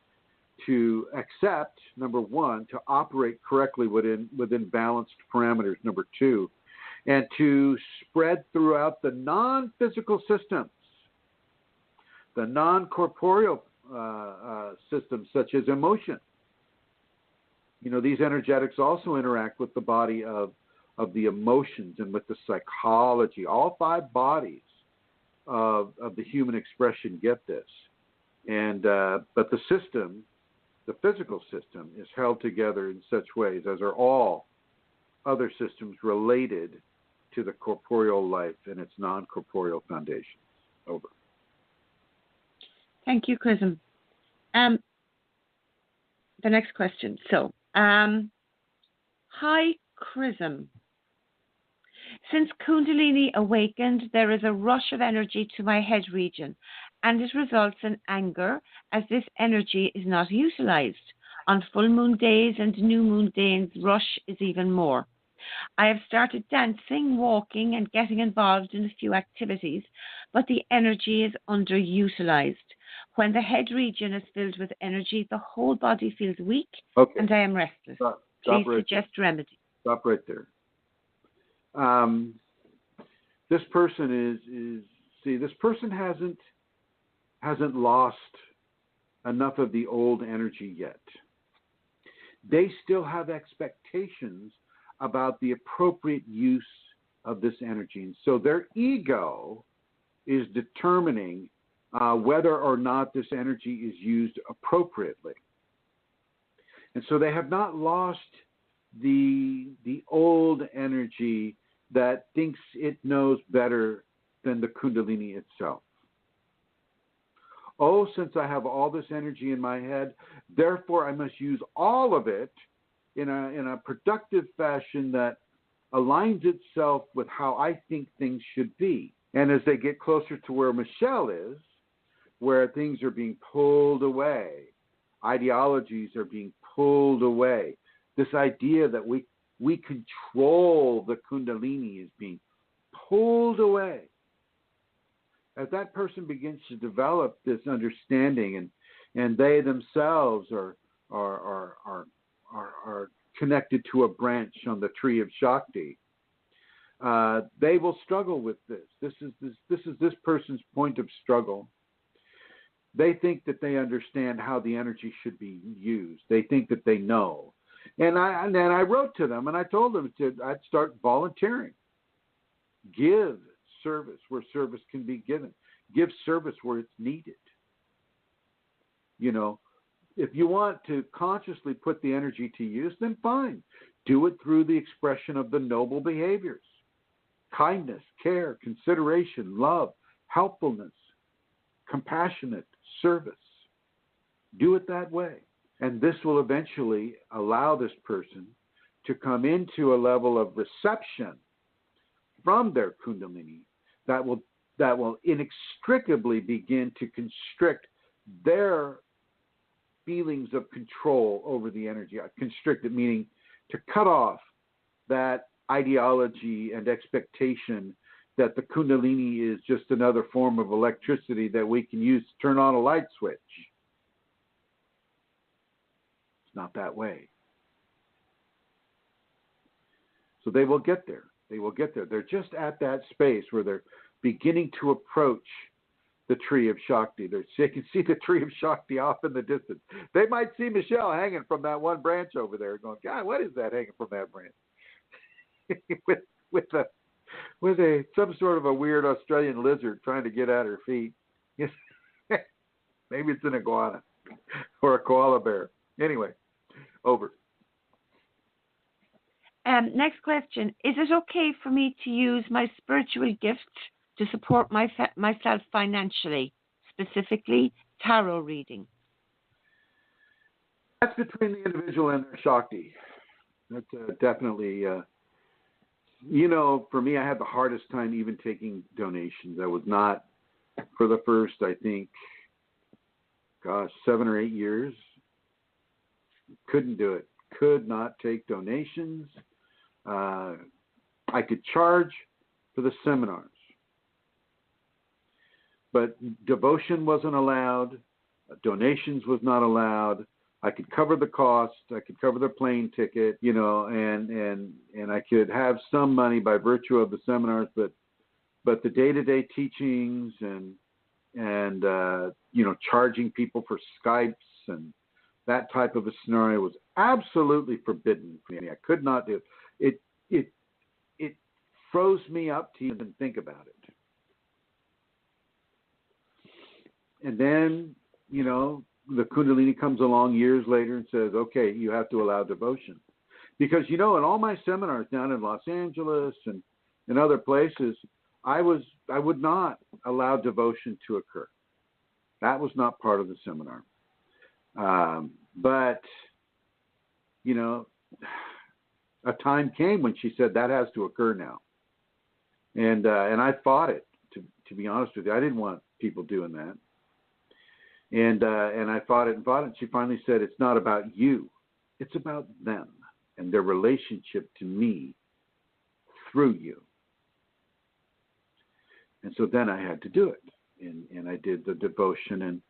to accept, number one, to operate correctly within balanced parameters, number two, and to spread throughout the non-physical systems, the non-corporeal systems such as emotion. These energetics also interact with the body of the emotions and with the psychology. All 5 bodies of the human expression get this. And but the system, the physical system, is held together in such ways as are all other systems related to the corporeal life and its non-corporeal foundations. Over. Thank you, Chrism. The next question. So, hi, Chrism. Since Kundalini awakened, there is a rush of energy to my head region, and it results in anger as this energy is not utilized. On full moon days and new moon days, rush is even more. I have started dancing, walking, and getting involved in a few activities, but the energy is underutilized. When the head region is filled with energy, the whole body feels weak and I am restless. Please suggest remedy. Stop right there. This person this person hasn't lost enough of the old energy yet. They still have expectations about the appropriate use of this energy. And so their ego is determining whether or not this energy is used appropriately. And so they have not lost the old energy that thinks it knows better than the Kundalini itself. Oh, since I have all this energy in my head, therefore I must use all of it in a productive fashion that aligns itself with how I think things should be. And as they get closer to where Michelle is, where things are being pulled away, ideologies are being pulled away, this idea that we control the Kundalini is being pulled away. As that person begins to develop this understanding, and they themselves are connected to a branch on the tree of Shakti, they will struggle with this. This is this person's point of struggle. They think that they understand how the energy should be used. They think that they know. And I wrote to them and I told them I'd start volunteering. Give service where service can be given. Give service where it's needed. You know, if you want to consciously put the energy to use, then fine. Do it through the expression of the noble behaviors. Kindness, care, consideration, love, helpfulness, compassionate service. Do it that way. And this will eventually allow this person to come into a level of reception from their Kundalini that will inextricably begin to constrict their feelings of control over the energy. Constricted meaning to cut off that ideology and expectation that the Kundalini is just another form of electricity that we can use to turn on a light switch. It's not that way. So they will get there. They will get there. They're just at that space where they're beginning to approach the tree of Shakti. They can see the tree of Shakti off in the distance. They might see Michelle hanging from that one branch over there going, God, what is that hanging from that branch? with some sort of a weird Australian lizard trying to get at her feet. Maybe it's an iguana or a koala bear. Anyway, over. Next question. Is it okay for me to use my spiritual gifts to support myself financially, specifically tarot reading? That's between the individual and their Shakti. That's definitely, for me, I had the hardest time even taking donations. I was not, for the first, I think, 7 or 8 years, couldn't do it. Could not take donations. I could charge for the seminars, but devotion wasn't allowed. Donations was not allowed. I could cover the cost. I could cover the plane ticket, and I could have some money by virtue of the seminars, but the day-to-day teachings and charging people for Skypes and that type of a scenario was absolutely forbidden for me. I could not do it. It froze me up to even think about it. And then, the Kundalini comes along years later and says, okay, you have to allow devotion. Because, in all my seminars down in Los Angeles and in other places, I would not allow devotion to occur. That was not part of the seminar. But, a time came when she said that has to occur now. And I fought it, to be honest with you. I didn't want people doing that. And I fought it and fought it. And she finally said, it's not about you. It's about them and their relationship to me through you. And so then I had to do it. And I did the devotion. And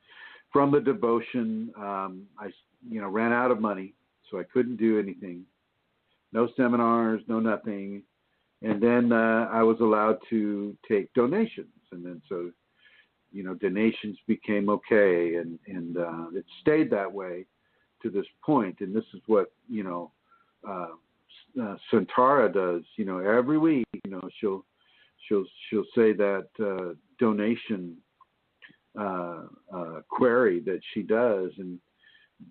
from the devotion, I ran out of money, so I couldn't do anything. No seminars, no nothing. And then I was allowed to take donations. And then so, donations became okay. And it stayed that way to this point. And this is what, Santara does, every week, she'll say that donation query that she does. And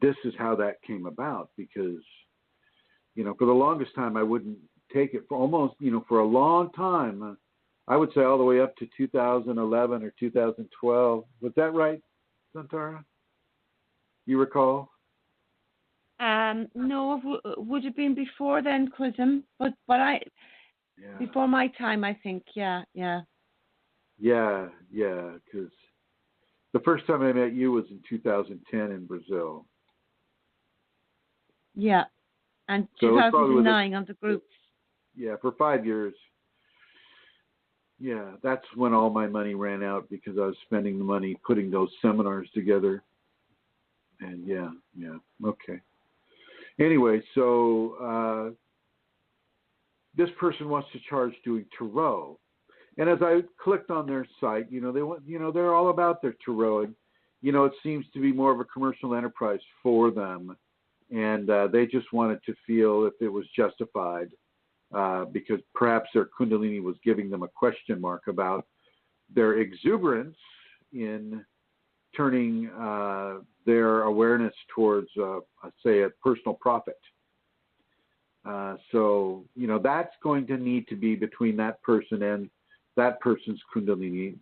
this is how that came about, because, for the longest time, I wouldn't take it for almost, for a long time. I would say all the way up to 2011 or 2012. Was that right, Santara? You recall? No, it would have been before then, Chrism, but before my time, I think, yeah. Yeah, because the first time I met you was in 2010 in Brazil. Yeah, and so 2009 on the groups. Yeah, for 5 years. Yeah, that's when all my money ran out, because I was spending the money putting those seminars together. And yeah, okay. Anyway, so this person wants to charge doing tarot. And as I clicked on their site, they're all about their tarot. And, it seems to be more of a commercial enterprise for them. And they just wanted to feel if it was justified, because perhaps their Kundalini was giving them a question mark about their exuberance in turning their awareness towards, say, a personal profit. So, that's going to need to be between that person and that person's Kundalini.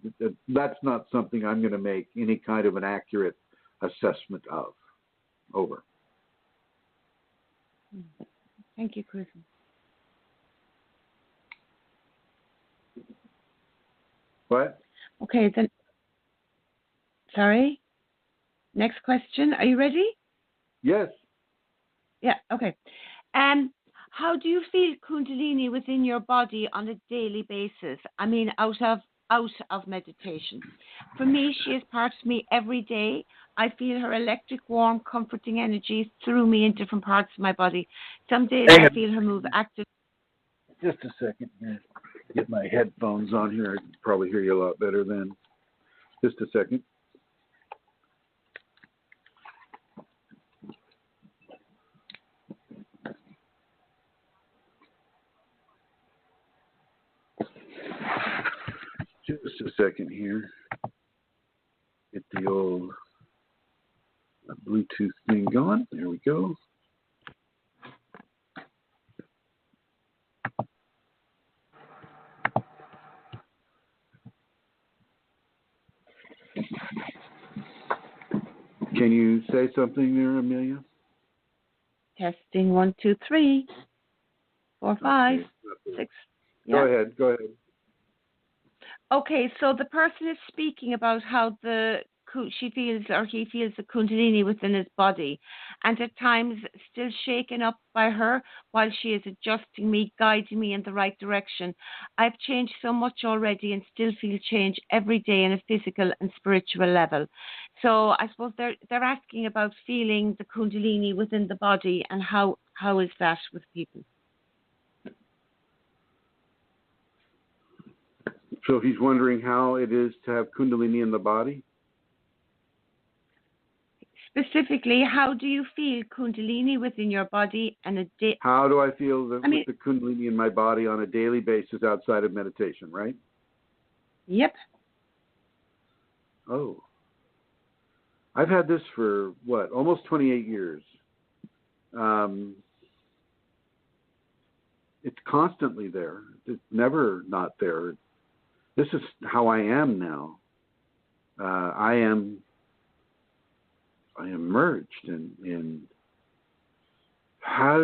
That's not something I'm going to make any kind of an accurate assessment of. Over. Thank you, Chrism. What? Okay, then. Sorry. Next question. Are you ready? Yes. Yeah. Okay. How do you feel Kundalini within your body on a daily basis? I mean, out of meditation. For me, she is part of me every day. I feel her electric, warm, comforting energy through me in different parts of my body. Some days I feel her move active. Just a second here. Get my headphones on here. I can probably hear you a lot better then. Just a second. Just a second here. Get the old Bluetooth thing going. There we go. Can you say something there, Amelia? Testing 1, 2, 3, 4, 5, Okay. 6. Go Yeah. ahead. Okay, so the person is speaking about how she feels, or he feels, the Kundalini within his body, and at times still shaken up by her while she is adjusting me, guiding me in the right direction. I've changed so much already and still feel change every day on a physical and spiritual level. So I suppose they're asking about feeling the Kundalini within the body, and how is that with people? So he's wondering how it is to have Kundalini in the body? Specifically, how do you feel Kundalini within your body and a day? How do I feel with the Kundalini in my body on a daily basis outside of meditation, right? Yep. Oh. I've had this for, almost 28 years. It's constantly there. It's never not there. This is how I am now. I am merged in how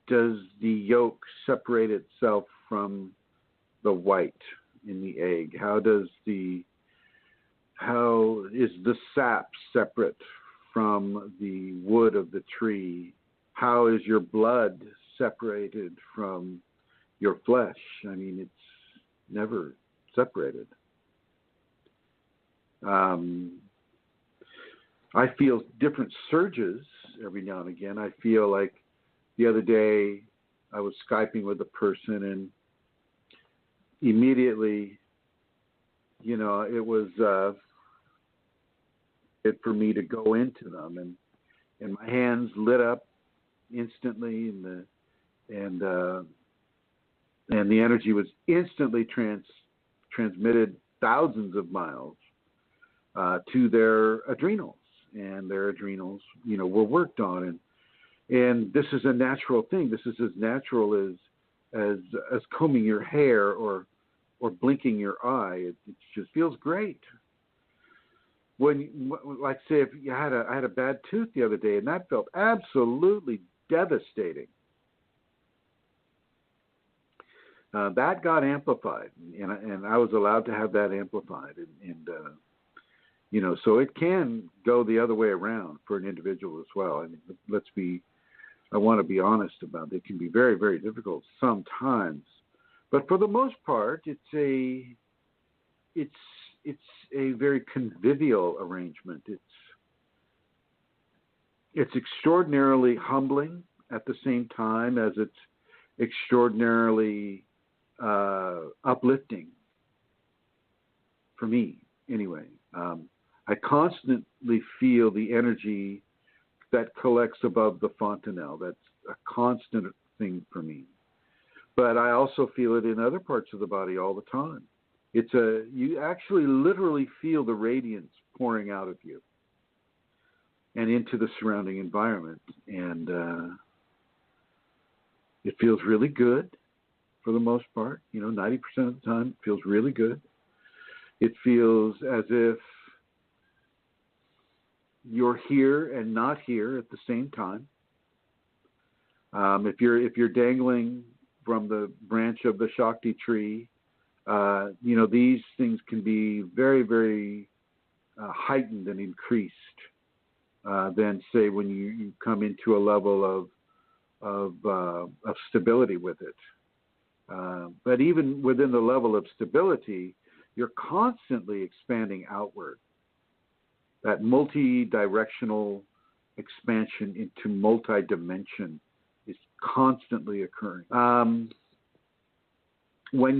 does the yolk separate itself from the white in the egg? How is the sap separate from the wood of the tree? How is your blood separated from your flesh? I mean, it's never separated. I feel different surges every now and again. I feel like the other day I was Skyping with a person, and immediately, it was it for me to go into them, and my hands lit up instantly, and the energy was instantly transmitted thousands of miles to their adrenals, and their adrenals, were worked on, and this is a natural thing. This is as natural as combing your hair or blinking your eye. It just feels great. When, like, say, if I had a bad tooth the other day, and that felt absolutely devastating. That got amplified, and I was allowed to have that amplified, and so it can go the other way around for an individual as well. I mean, I want to be honest about it. It can be very, very difficult sometimes, but for the most part, it's a very convivial arrangement. It's extraordinarily humbling at the same time as it's extraordinarily uplifting for me, anyway. I constantly feel the energy that collects above the fontanelle. That's a constant thing for me. But I also feel it in other parts of the body all the time. You actually literally feel the radiance pouring out of you and into the surrounding environment. And it feels really good for the most part. 90% of the time, it feels really good. It feels as if you're here and not here at the same time. If you're dangling from the branch of the Shakti Tree, these things can be very, very heightened and increased than, say, when you come into a level of stability with it. But even within the level of stability, you're constantly expanding outward. That multi-directional expansion into multi-dimension is constantly occurring. When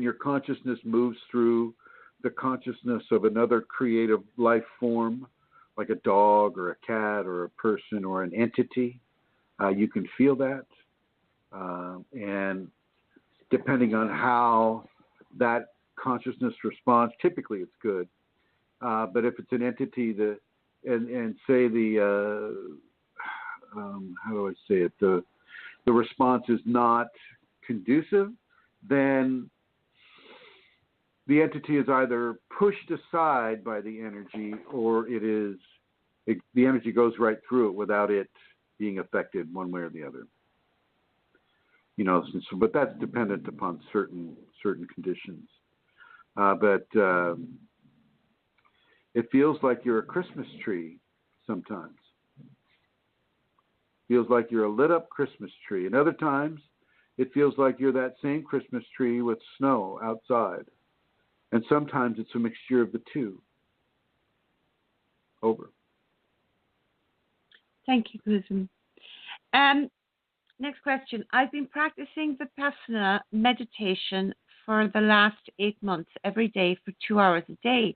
your consciousness moves through the consciousness of another creative life form, like a dog or a cat or a person or an entity, you can feel that. And depending on how that consciousness responds, typically it's good. But if it's an entity and say how do I say it? The response is not conducive, then the entity is either pushed aside by the energy, or the energy goes right through it without it being affected one way or the other. But that's dependent upon certain conditions. But it feels like you're a Christmas tree sometimes. Feels like you're a lit up Christmas tree. And other times, it feels like you're that same Christmas tree with snow outside. And sometimes it's a mixture of the two. Over. Thank you, Chrism. Next question. I've been practicing Vipassana meditation for the last 8 months every day for 2 hours a day.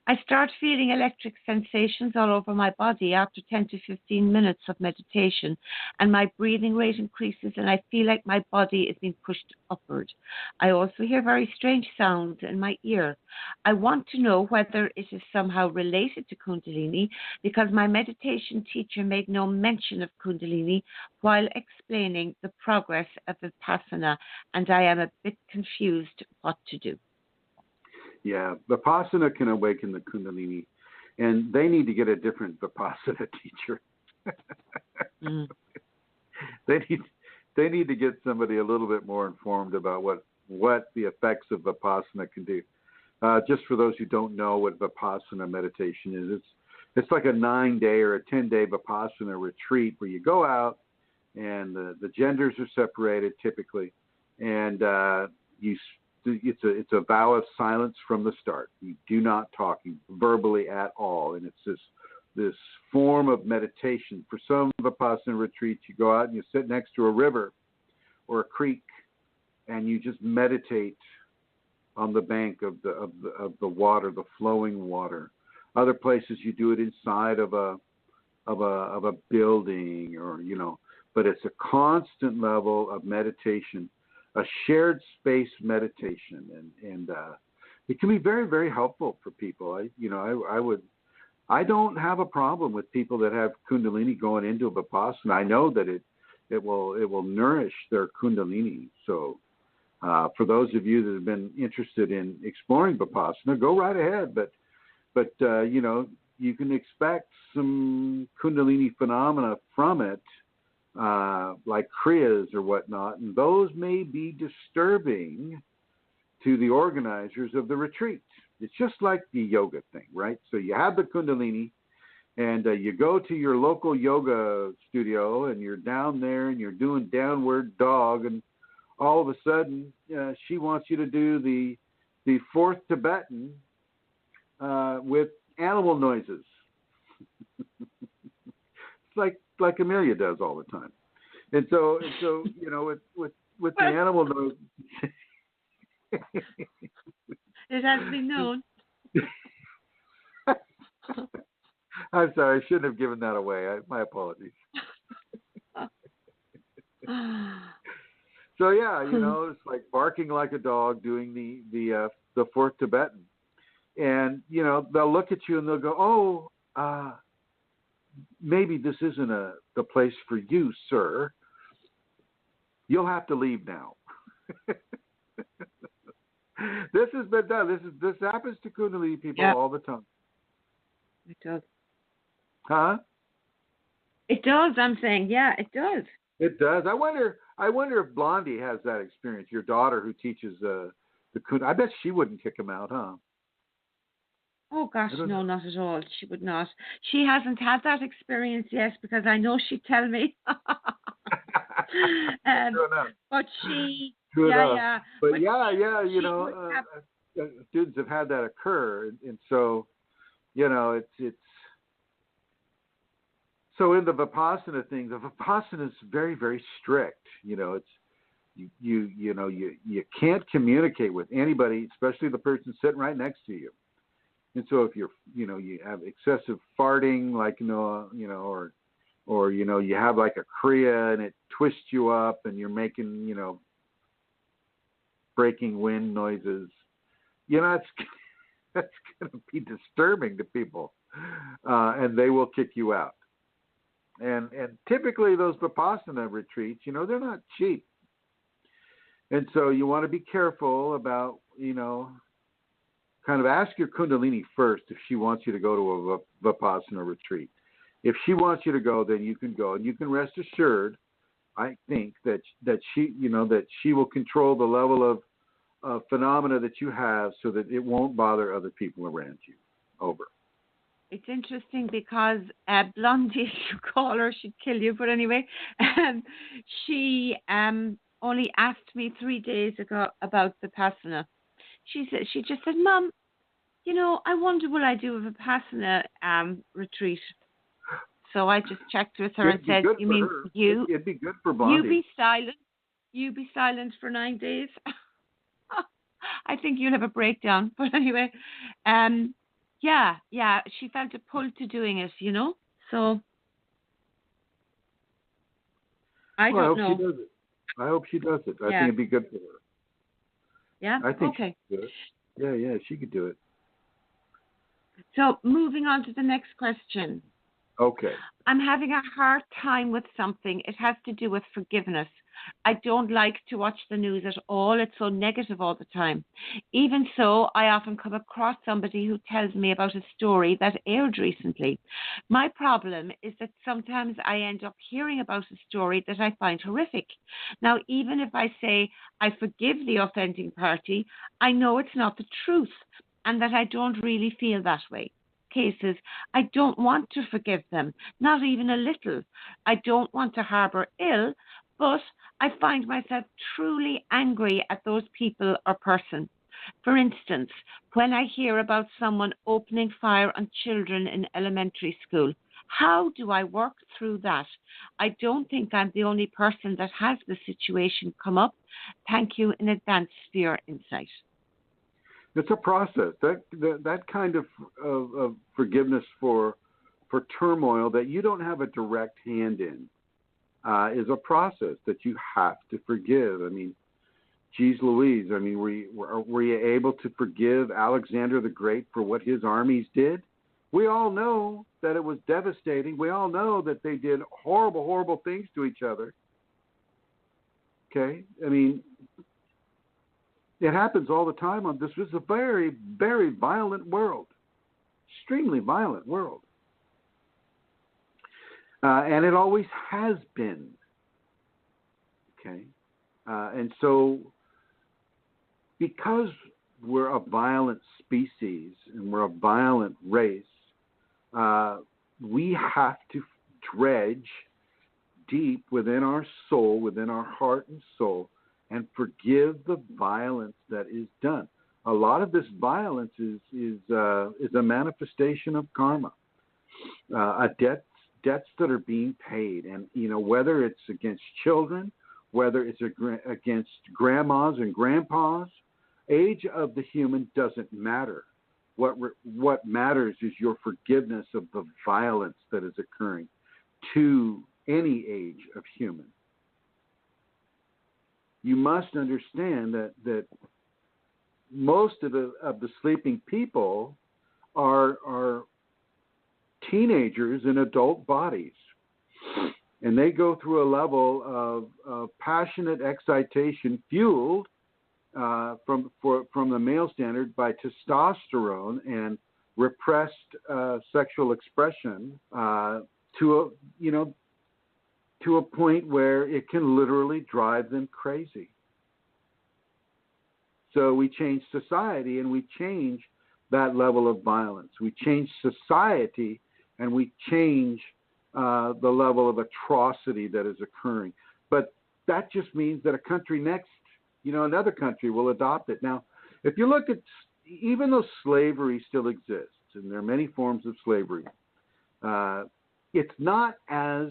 I start feeling electric sensations all over my body after 10 to 15 minutes of meditation, and my breathing rate increases, and I feel like my body is being pushed upward. I also hear very strange sounds in my ear. I want to know whether it is somehow related to Kundalini, because my meditation teacher made no mention of Kundalini while explaining the progress of Vipassana, and I am a bit confused what to do. Yeah, Vipassana can awaken the Kundalini, and they need to get a different Vipassana teacher. They need to get somebody a little bit more informed about what what the effects of Vipassana can do. Just for those who don't know what Vipassana meditation is, it's like a 9-day or a 10-day Vipassana retreat where you go out and the genders are separated typically, and it's a vow of silence from the start. You do not talk verbally at all, and it's this form of meditation. For some Vipassana retreats, you go out and you sit next to a river or a creek, and you just meditate on the bank of the water, the flowing water. Other places you do it inside of a building, or but it's a constant level of meditation, a shared space meditation, and it can be very, very helpful for people. I don't have a problem with people that have Kundalini going into a Vipassana. I know that it will nourish their Kundalini. So for those of you that have been interested in exploring Vipassana, go right ahead. But you can expect some Kundalini phenomena from it, like Kriyas or whatnot, and those may be disturbing to the organizers of the retreat. It's just like the yoga thing, right? So you have the Kundalini, and you go to your local yoga studio, and you're down there, and you're doing downward dog, and all of a sudden, she wants you to do the fourth Tibetan with animal noises. It's like Amelia does all the time, and so with the animal noise. It has been known. I'm sorry, I shouldn't have given that away. My apologies. So yeah, it's like barking like a dog doing the fourth Tibetan, and they'll look at you and they'll go, "Oh, maybe this isn't the place for you, sir. You'll have to leave now." This has been done. This happens to Kundalini people all the time. It does. Huh? It does. I'm saying, yeah, it does. It does. I wonder if Blondie has that experience. Your daughter, who teaches the Kundalini, I bet she wouldn't kick him out, huh? Oh gosh, no, not at all. She would not. She hasn't had that experience yet, because I know she'd tell me. But she. Good yeah. But students have had that occur, and so, it's so in the Vipassana thing. The Vipassana is very, very strict. It's you can't communicate with anybody, especially the person sitting right next to you. And so if you have excessive farting, like or you have like a kriya and it twists you up, and you're making breaking wind noises, that's going to be disturbing to people, and they will kick you out. And typically those Vipassana retreats, they're not cheap, and so you want to be careful about kind of ask your Kundalini first if she wants you to go to a Vipassana retreat. If she wants you to go, then you can go, and you can rest assured, I think, that she will control the level of phenomena that you have, so that it won't bother other people around you. Over. It's interesting because Blondie, if you call her, she'd kill you. But anyway, she only asked me 3 days ago about Vipassana. She just said, "Mom, I wonder will I do a Vipassana retreat?" So I just checked with her and said, "You mean her. you? It'd be good for Blondie. You be silent. You be silent for 9 days." I think you'll have a breakdown. But anyway, yeah, she felt a pull to doing it, So I don't know. I hope she does it. I think it'd be good for her. Yeah? I think okay. She could do it. Yeah, she could do it. So moving on to the next question. Okay. I'm having a hard time with something. It has to do with forgiveness. I don't like to watch the news at all. It's so negative all the time. Even so, I often come across somebody who tells me about a story that aired recently. My problem is that sometimes I end up hearing about a story that I find horrific. Now, even if I say I forgive the offending party, I know it's not the truth and that I don't really feel that way. Cases, I don't want to forgive them, not even a little. I don't want to harbor ill, but I find myself truly angry at those people or person. For instance, when I hear about someone opening fire on children in elementary school, how do I work through that? I don't think I'm the only person that has the situation come up. Thank you in advance for your insight. It's a process. That kind of forgiveness for turmoil that you don't have a direct hand in is a process that you have to forgive. I mean, geez Louise, I mean, were you able to forgive Alexander the Great for what his armies did? We all know that it was devastating. We all know that they did horrible, horrible things to each other. Okay? I mean, it happens all the time. This was a very, very violent world, extremely violent world. And it always has been. Okay? And so, because we're a violent species and we're a violent race, we have to dredge deep within our soul, within our heart and soul, and forgive the violence that is done. A lot of this violence is a manifestation of karma, debts that are being paid, and whether it's against children, whether it's against grandmas and grandpas, age of the human doesn't matter. What matters is your forgiveness of the violence that is occurring to any age of human. You must understand that most of the sleeping people are teenagers in adult bodies, and they go through a level of passionate excitation fueled from the male standard by testosterone and repressed sexual expression to a point where it can literally drive them crazy. So we change society and we change that level of violence. We change society and we change the level of atrocity that is occurring. But that just means that a country next, another country will adopt it. Now, if you look at, even though slavery still exists, and there are many forms of slavery, it's not as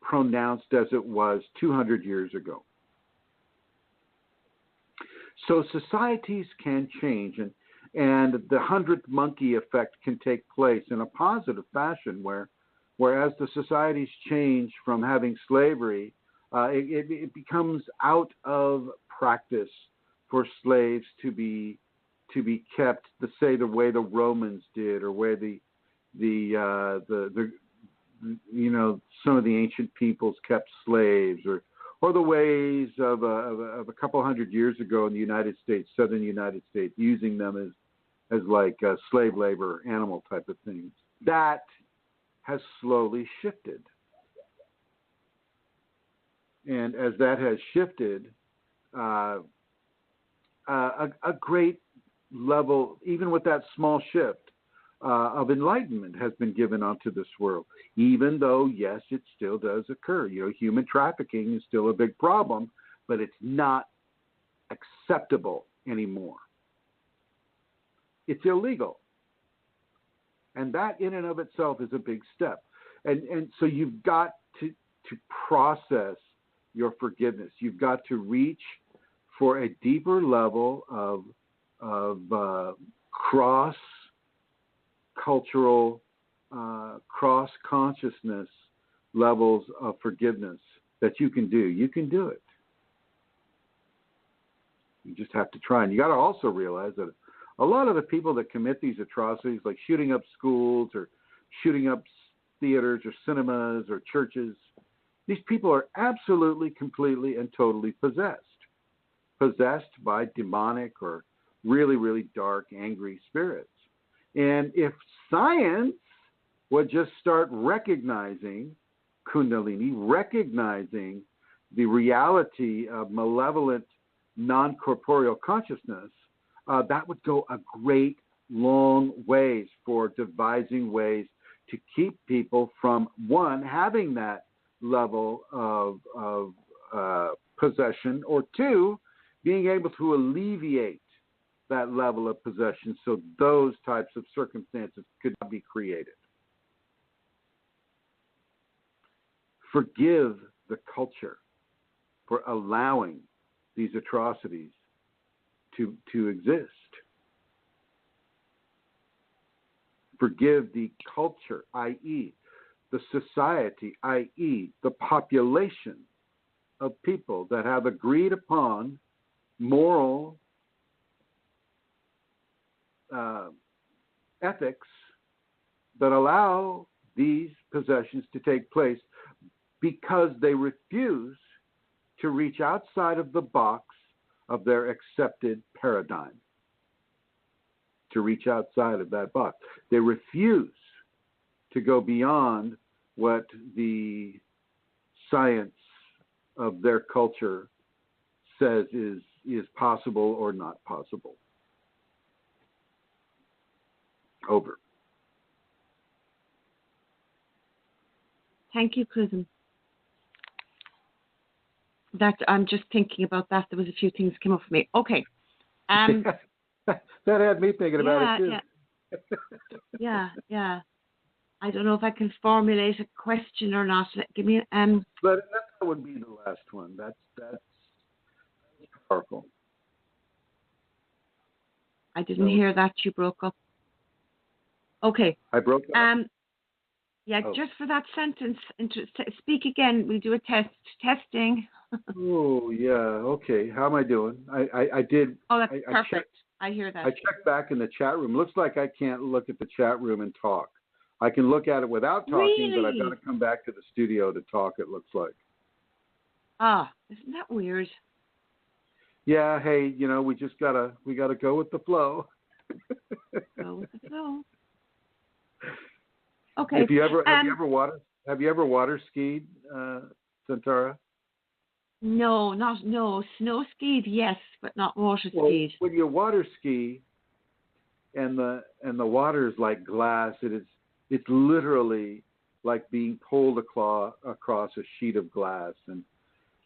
pronounced as it was 200 years ago. So societies can change, and the 100th monkey effect can take place in a positive fashion, whereas the societies change from having slavery, it becomes out of practice for slaves to be kept the way the Romans did, or where some of the ancient peoples kept slaves, or the ways of a couple hundred years ago in the United States, southern United States, using them as like slave labor, animal type of things. That has slowly shifted. And as that has shifted, a great level, even with that small shift, of enlightenment has been given onto this world, even though, yes, it still does occur. Human trafficking is still a big problem, but it's not acceptable anymore. It's illegal. And that in and of itself is a big step. And so you've got to process your forgiveness. You've got to reach for a deeper level of cross-cultural, cross-consciousness levels of forgiveness that you can do. You can do it. You just have to try. And you got to also realize that a lot of the people that commit these atrocities, like shooting up schools or shooting up theaters or cinemas or churches, These people are absolutely, completely, and totally possessed by demonic or really, really dark, angry spirits. And if science would just start recognizing Kundalini, recognizing the reality of malevolent, non-corporeal consciousness, that would go a great long ways for devising ways to keep people from, one, having that level of possession, or two, being able to alleviate that level of possession so those types of circumstances could not be created. Forgive the culture for allowing these atrocities to exist. Forgive the culture, i.e., the society, i.e., the population of people that have agreed upon moral ethics that allow these possessions to take place, because they refuse to reach outside of the box of their accepted paradigm. To reach outside of that box. They refuse to go beyond what the science of their culture says is possible or not possible. Over. Thank you, Chrism. That I'm just thinking about that. There was a few things came up for me. Okay. That had me thinking about it too. Yeah. I don't know if I can formulate a question or not. Give me But that would be the last one. That's powerful. I didn't hear that. You broke up. Okay. I broke up. Just for that sentence. Speak again. We'll do a testing. Oh yeah. Okay. How am I doing? I did. Oh, that's perfect. I hear that. I checked back in the chat room. Looks like I can't look at the chat room and talk. I can look at it without talking, really? But I've got to come back to the studio to talk, it looks like. Isn't that weird? Yeah, hey, we gotta go with the flow. Go with the flow. Okay. Have you ever water skied, Santara? No. Snow skied, yes, but not water skied. When you water ski, and the water is like glass, it's literally like being pulled across a sheet of glass, and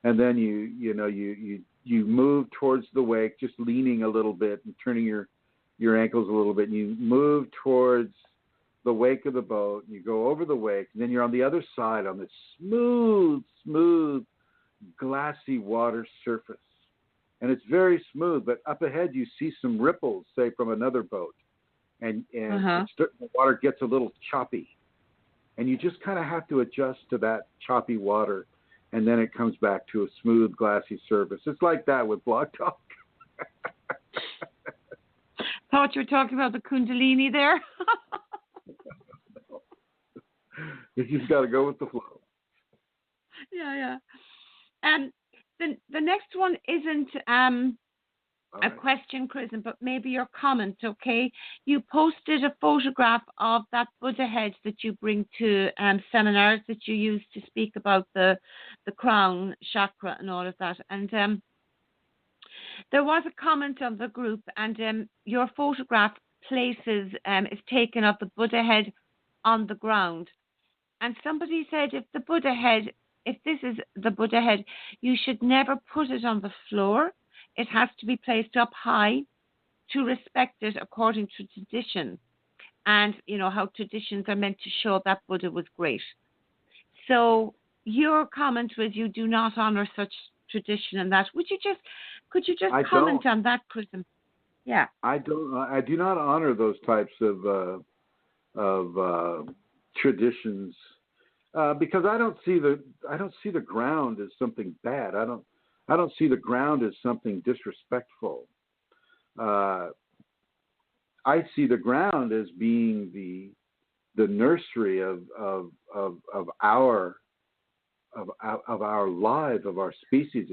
then you move towards the wake, just leaning a little bit and turning your ankles a little bit, and you move towards the wake of the boat, and you go over the wake, and then you're on the other side on this smooth, glassy water surface. And it's very smooth, but up ahead you see some ripples, say, from another boat. And the water gets a little choppy. And you just kind of have to adjust to that choppy water, and then it comes back to a smooth, glassy surface. It's like that with BlogTalk. Thought you were talking about the Kundalini there. You just got to go with the flow. Yeah. The next one isn't a question, Chrism, but maybe your comment, okay? You posted a photograph of that Buddha head that you bring to seminars that you use to speak about the crown chakra and all of that. And there was a comment on the group, and your photograph is taken of the Buddha head on the ground. And somebody said if this is the Buddha head, you should never put it on the floor. It has to be placed up high to respect it according to tradition. And you know how traditions are meant to show that Buddha was great. So your comment was you do not honor such tradition and that. Could you just comment on that, Chrism? Yeah. I do not honor those types of traditions because I don't see the ground as something bad. I don't see the ground as something disrespectful. I see the ground as being the nursery of our of our life, of our species.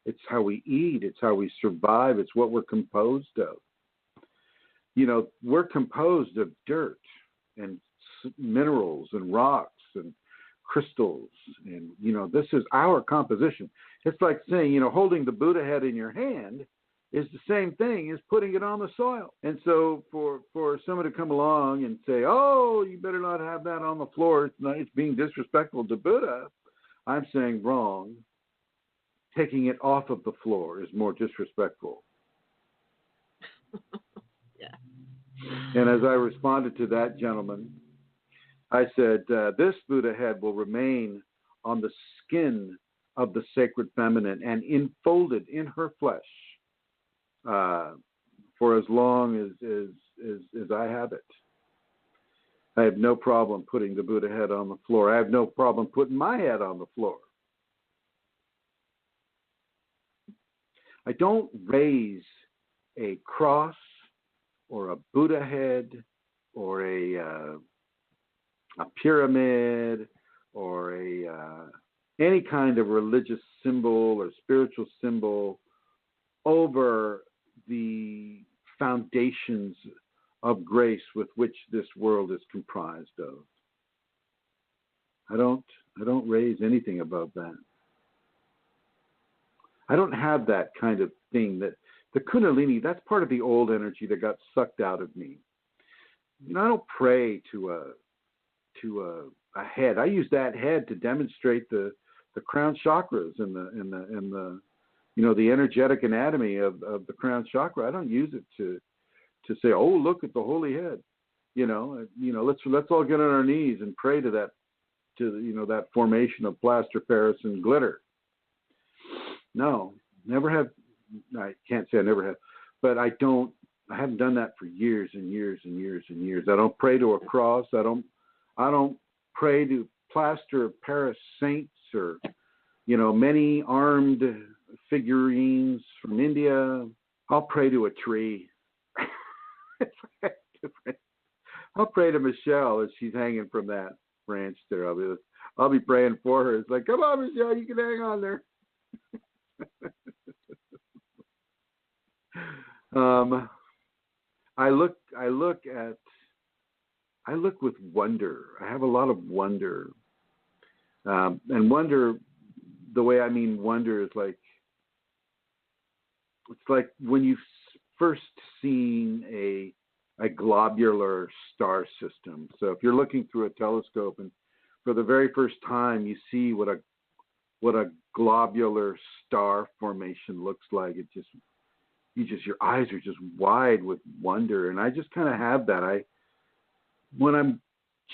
It's how we eat. It's how we survive. It's what we're composed of. We're composed of dirt and minerals and rocks and crystals, and this is our composition. It's like saying, holding the Buddha head in your hand is the same thing as putting it on the soil. And so for someone to come along and say, oh, you better not have that on the floor, it's being disrespectful to Buddha, I'm saying wrong. Taking it off of the floor is more disrespectful. Yeah. And as I responded to that gentleman, I said, this Buddha head will remain on the skin of the sacred feminine and enfolded in her flesh for as long as I have it. I have no problem putting the Buddha head on the floor. I have no problem putting my head on the floor. I don't raise a cross or a Buddha head or a pyramid or any kind of religious symbol or spiritual symbol over the foundations of grace with which this world is comprised of. I don't raise anything above that. I don't have that kind of thing. That the Kunalini, that's part of the old energy that got sucked out of me. I don't pray to a head. I use that head to demonstrate the crown chakras and the the energetic anatomy of the crown chakra. I don't use it to say, oh, look at the holy head. Let's all get on our knees and pray to that formation of plaster Paris and glitter. No, never have. I can't say I never have, but I haven't done that for years and years and years and years. I don't pray to a cross. I don't pray to plaster of Paris saints or, many armed figurines from India. I'll pray to a tree. I'll pray to Michelle as she's hanging from that branch there. I'll be praying for her. It's like, come on, Michelle, you can hang on there. I look with wonder. I have a lot of wonder, and wonder. The way I mean wonder is like, it's like when you've first seen a globular star system. So if you're looking through a telescope and for the very first time you see what a globular star formation looks like, your eyes are just wide with wonder. And I just kind of have that. When I'm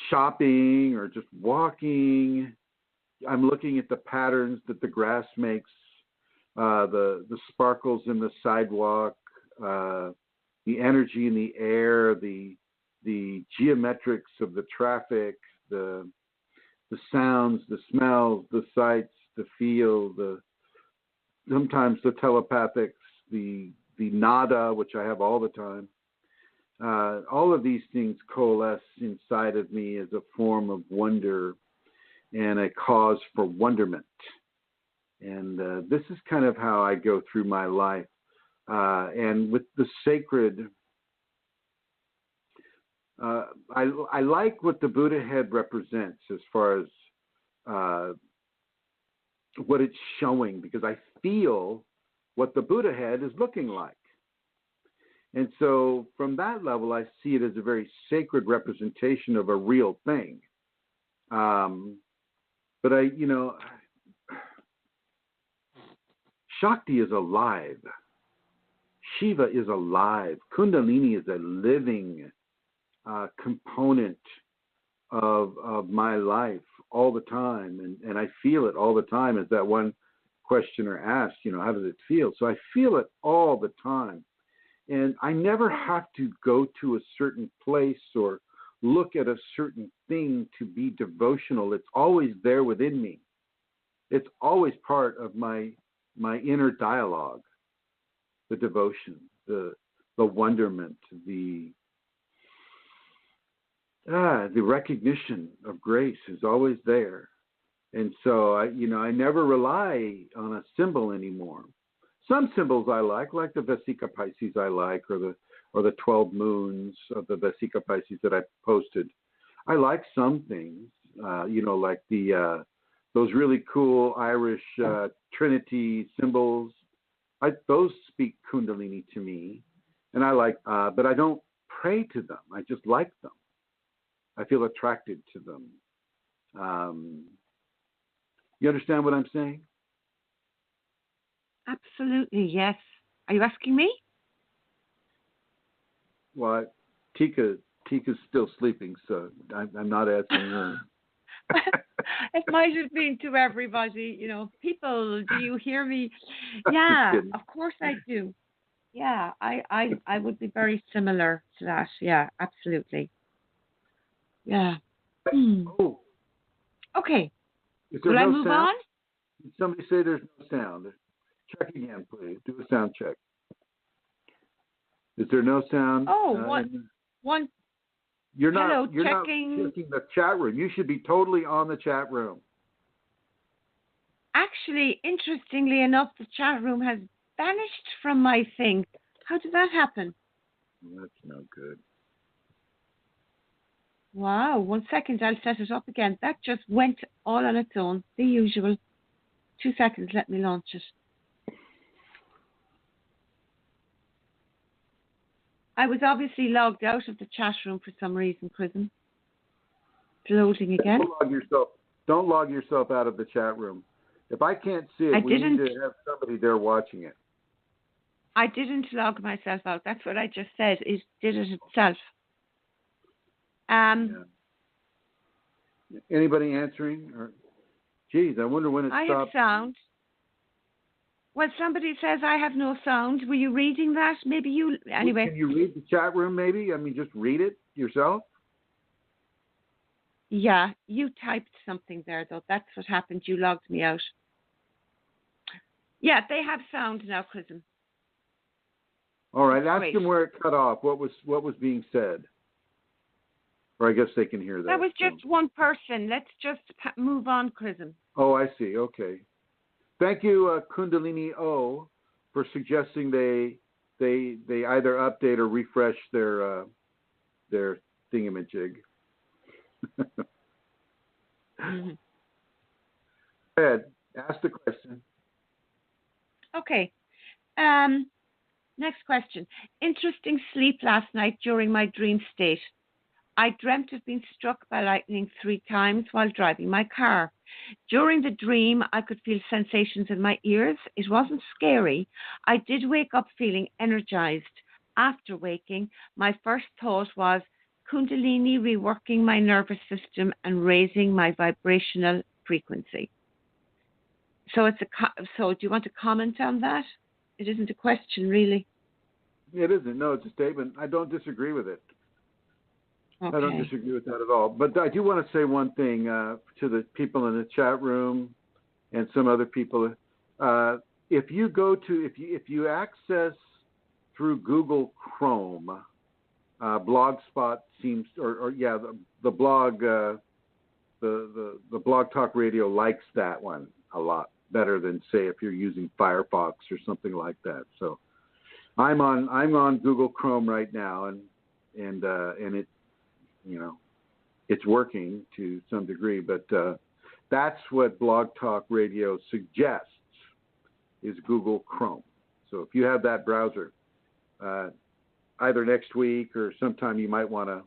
shopping or just walking, I'm looking at the patterns that the grass makes, the sparkles in the sidewalk, the energy in the air, the geometrics of the traffic, the sounds, the smells, the sights, the feel, sometimes the telepathics, the nada, which I have all the time. All of these things coalesce inside of me as a form of wonder and a cause for wonderment. And this is kind of how I go through my life. And with the sacred, I like what the Buddha head represents as far as what it's showing, because I feel what the Buddha head is looking like. And so from that level, I see it as a very sacred representation of a real thing. But Shakti is alive. Shiva is alive. Kundalini is a living component of my life all the time. And I feel it all the time, as that one questioner asked, how does it feel? So I feel it all the time. And I never have to go to a certain place or look at a certain thing to be devotional. It's always there within me. It's always part of my inner dialogue, the devotion, the wonderment, the recognition of grace is always there. And so I never rely on a symbol anymore. Some symbols I like the Vesica Pisces I like, or the 12 moons of the Vesica Pisces that I posted. I like some things, like those really cool Irish Trinity symbols. Those speak Kundalini to me, and I like, but I don't pray to them. I just like them. I feel attracted to them. You understand what I'm saying? Absolutely, yes. Are you asking me? Well, Tika's still sleeping, so I'm not asking her. It might have been to everybody, people, do you hear me? Yeah, of course I do. Yeah, I would be very similar to that. Yeah, absolutely. Yeah. Oh. Okay. Will I move on? Did somebody say there's no sound? Check again, please. Do a sound check. Is there no sound? Oh, one. You're not. Hello, You're checking. not checking the chat room. You should be totally on the chat room. Actually, interestingly enough, the chat room has vanished from my thing. How did that happen? That's no good. Wow, 1 second, I'll set it up again. That just went all on its own, the usual. 2 seconds, let me launch it. I was obviously logged out of the chat room for some reason, Chrism. It's loading again. Don't log yourself out of the chat room. If I can't see it, we need to have somebody there watching it. I didn't log myself out. That's what I just said. It did it itself. Yeah. Anybody answering? Or, geez, I wonder when it stopped. I have sound. Well, somebody says I have no sound. Were you reading that? Maybe you... Anyway. Can you read the chat room, maybe? I mean, just read it yourself? Yeah, you typed something there, though. That's what happened. You logged me out. Yeah, they have sound now, Chrism. All right, ask them where it cut off. What was being said? Or I guess they can hear that. That was just one person. Let's just move on, Chrism. Oh, I see. Okay. Thank you, Kundalini O, for suggesting they either update or refresh their thingamajig. Mm-hmm. Go ahead. Ask the question. Okay. Next question. Interesting sleep last night during my dream state. I dreamt of being struck by lightning 3 times while driving my car. During the dream, I could feel sensations in my ears. It wasn't scary. I did wake up feeling energized. After waking, my first thought was Kundalini reworking my nervous system and raising my vibrational frequency. So so do you want to comment on that? It isn't a question, really. It isn't. No, it's a statement. I don't disagree with it. Okay. I don't disagree with that at all. But I do want to say one thing to the people in the chat room and some other people. If you access through Google Chrome, Blogspot seems, the blog, the Blog Talk Radio likes that one a lot better than, say, if you're using Firefox or something like that. So I'm on Google Chrome right now, and it, it's working to some degree, but that's what Blog Talk Radio suggests is Google Chrome. So if you have that browser, either next week or sometime, you might want to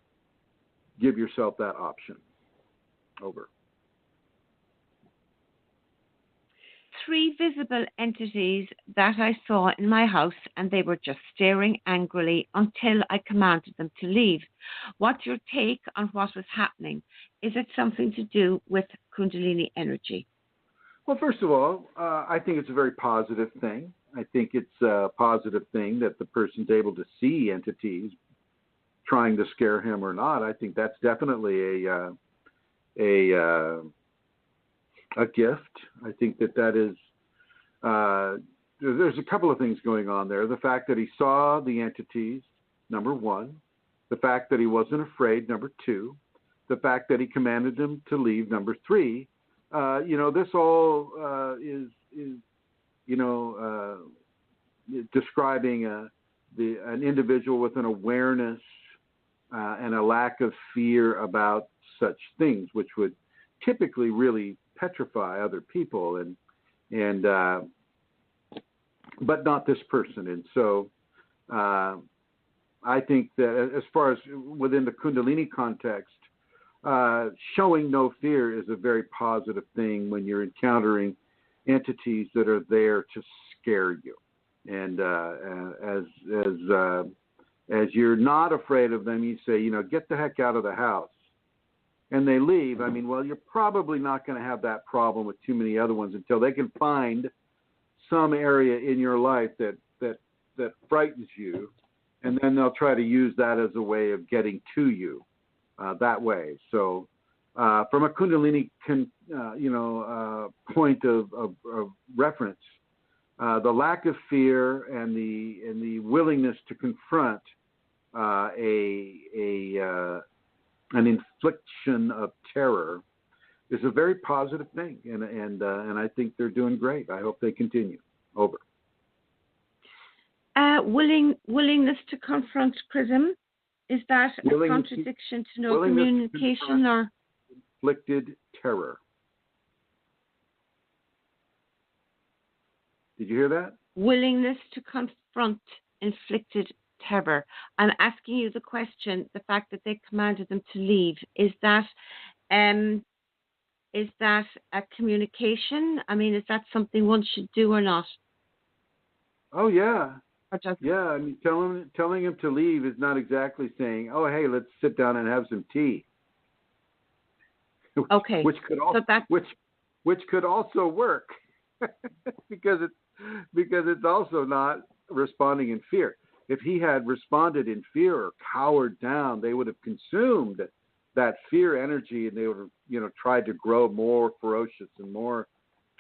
give yourself that option. Over. 3 visible entities that I saw in my house, and they were just staring angrily until I commanded them to leave. What's your take on what was happening? Is it something to do with Kundalini energy? Well, first of all, I think it's a very positive thing. I think it's a positive thing that the person's able to see entities trying to scare him or not. I think that's definitely a gift. I think that is, there's a couple of things going on there. The fact that he saw the entities, number one. The fact that he wasn't afraid, number two. The fact that he commanded them to leave, number three. this all is describing an individual with an awareness and a lack of fear about such things, which would typically really petrify other people, and but not this person. And so I think that as far as within the Kundalini context, showing no fear is a very positive thing when you're encountering entities that are there to scare you. And as you're not afraid of them, you say, get the heck out of the house. And they leave. I mean, well, you're probably not going to have that problem with too many other ones until they can find some area in your life that frightens you, and then they'll try to use that as a way of getting to you that way. So from a Kundalini point of reference, the lack of fear and the willingness to confront an infliction of terror is a very positive thing, and I think they're doing great. I hope they continue. Over. Willingness to confront Chrism, is that a contradiction to no communication or inflicted terror? Did you hear that? Willingness to confront inflicted terror. I'm asking you the question, the fact that they commanded them to leave, is that a communication? I mean, is that something one should do or not? Oh, yeah. Yeah, I mean, telling him to leave is not exactly saying, oh, hey, let's sit down and have some tea. Okay. Which could also work because it's also not responding in fear. If he had responded in fear or cowered down, they would have consumed that fear energy, and they would have, tried to grow more ferocious and more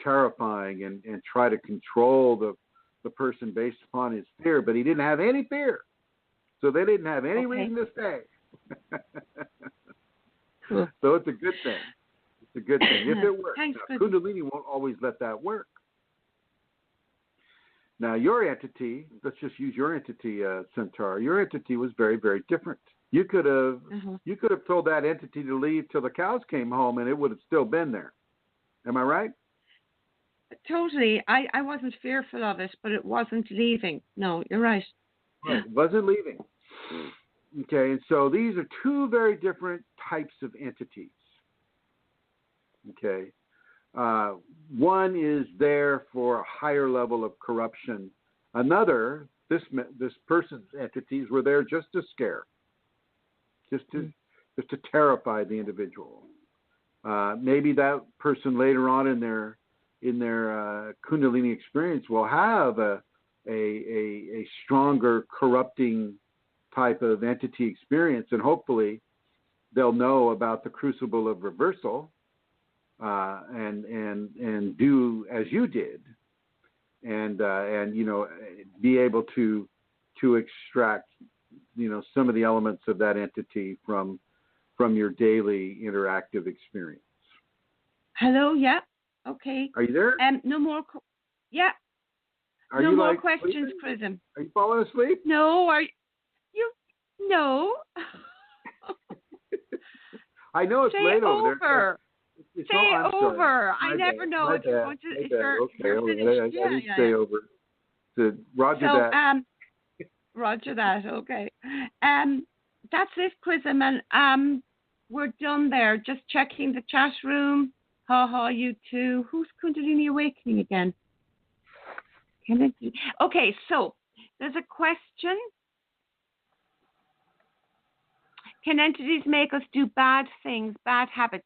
terrifying and try to control the person based upon his fear. But he didn't have any fear, so they didn't have any reason to stay. Cool. So it's a good thing. It's a good thing if it works. Thanks, now, Kundalini won't always let that work. Now, your entity, let's just use your entity, Centaur. Your entity was very, very different. You could have told that entity to leave till the cows came home, and it would have still been there. Am I right? Totally. I wasn't fearful of it, but it wasn't leaving. No, you're right. Right. It wasn't leaving. Okay, and so these are two very different types of entities. Okay. One is there for a higher level of corruption. Another, this person's entities were there just to scare, just to terrify the individual. Maybe that person later on in their Kundalini experience will have a stronger corrupting type of entity experience, and hopefully they'll know about the crucible of reversal. And do as you did, and be able to extract some of the elements of that entity from your daily interactive experience. Hello, yeah, okay. Are you there? No more. Yeah. Are no you more like questions, sleeping? Chrism. Are you falling asleep? No. Are you? No. I know it's Stay late over there. Stay over. Sorry. I never know if you're going to. If you're Okay, finished. I didn't stay over. So, Roger that. Roger that. Okay. That's it, Chrism, and we're done there. Just checking the chat room. You two. Who's Kundalini Awakening again? Okay, so there's a question. Can entities make us do bad things, bad habits,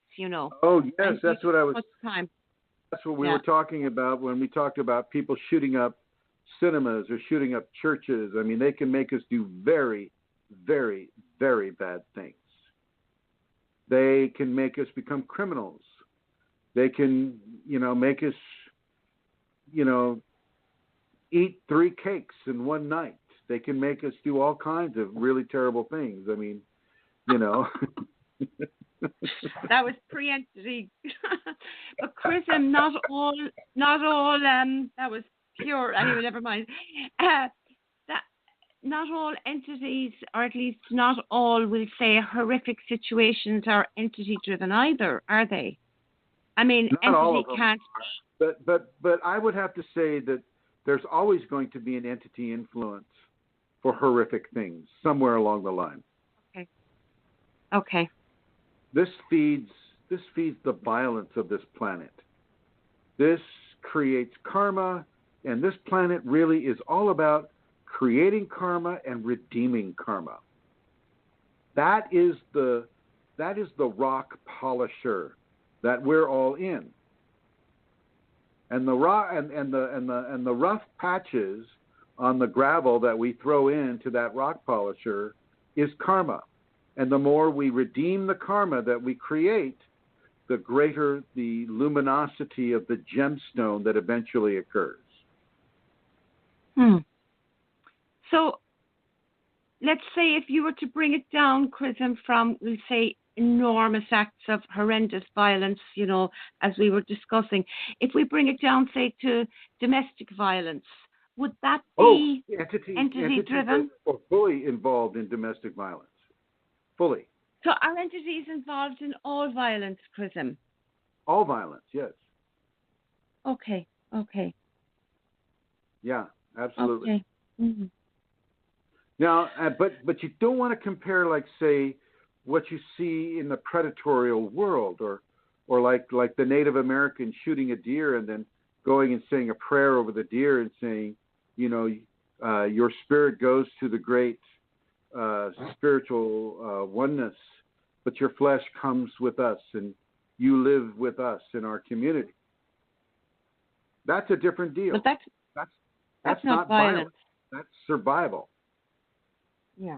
Oh, yes, that's what I was. Time. That's what we were talking about when we talked about people shooting up cinemas or shooting up churches. I mean, they can make us do very, very, very bad things. They can make us become criminals. They can, make us, eat 3 cakes in one night. They can make us do all kinds of really terrible things. I mean, That was pre-entity. But Chrism, not all, that was pure. Anyway, never mind. That not all entities, or at least not all, will say horrific situations are entity-driven either, are they? I mean, Not all entity of them. can't. But I would have to say that there's always going to be an entity influence for horrific things somewhere along the line. Okay. This feeds the violence of this planet. This creates karma, and this planet really is all about creating karma and redeeming karma. That is the rock polisher that we're all in. And the rock and the rough patches on the gravel that we throw into that rock polisher is karma. And the more we redeem the karma that we create, the greater the luminosity of the gemstone that eventually occurs. So let's say if you were to bring it down, Chrism, from, we'll say, enormous acts of horrendous violence, you know, as we were discussing, if we bring it down, say, to domestic violence, would that be entity-driven? Or fully involved in domestic violence. Fully. So are entities involved in all violence, Chrism? All violence, yes. Okay. Yeah, absolutely. Okay. Mm-hmm. Now, but you don't want to compare, like, say, what you see in the predatorial world, or like the Native American shooting a deer and then going and saying a prayer over the deer and saying, you know, your spirit goes to the great spiritual oneness, but your flesh comes with us and you live with us in our community. That's a different deal. But that's not violence. That's survival. Yeah.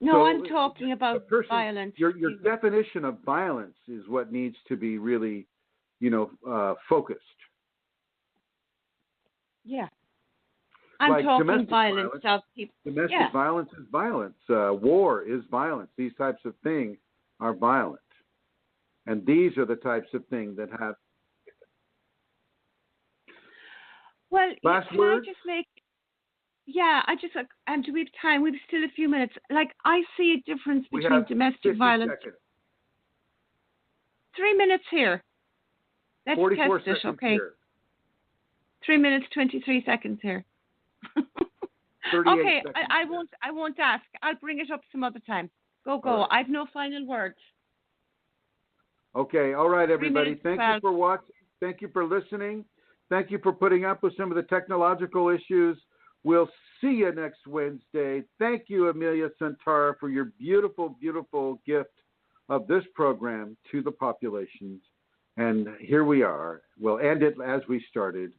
No, So I'm talking about violence. Your definition of violence is what needs to be really, you know, focused. Yeah. I'm like talking violence of people. Domestic violence is violence. War is violence. These types of things are violent. And these are the types of things that have... Well, Last can word? I just make... Yeah, do we have time? We have still a few minutes. Like, I see a difference between domestic violence... Seconds. 3 minutes here. Let's 44 test it, seconds okay? here. 3 minutes, 23 seconds here. 38 okay, seconds I won't ask. I'll bring it up some other time. Go. Right. I've no final words. Okay, all right, everybody. Thank 12. you for watching. Thank you for listening. Thank you for putting up with some of the technological issues. We'll see you next Wednesday. Thank you, Amelia Santara, for your beautiful, beautiful gift of this program to the populations. And here we are. We'll end it as we started.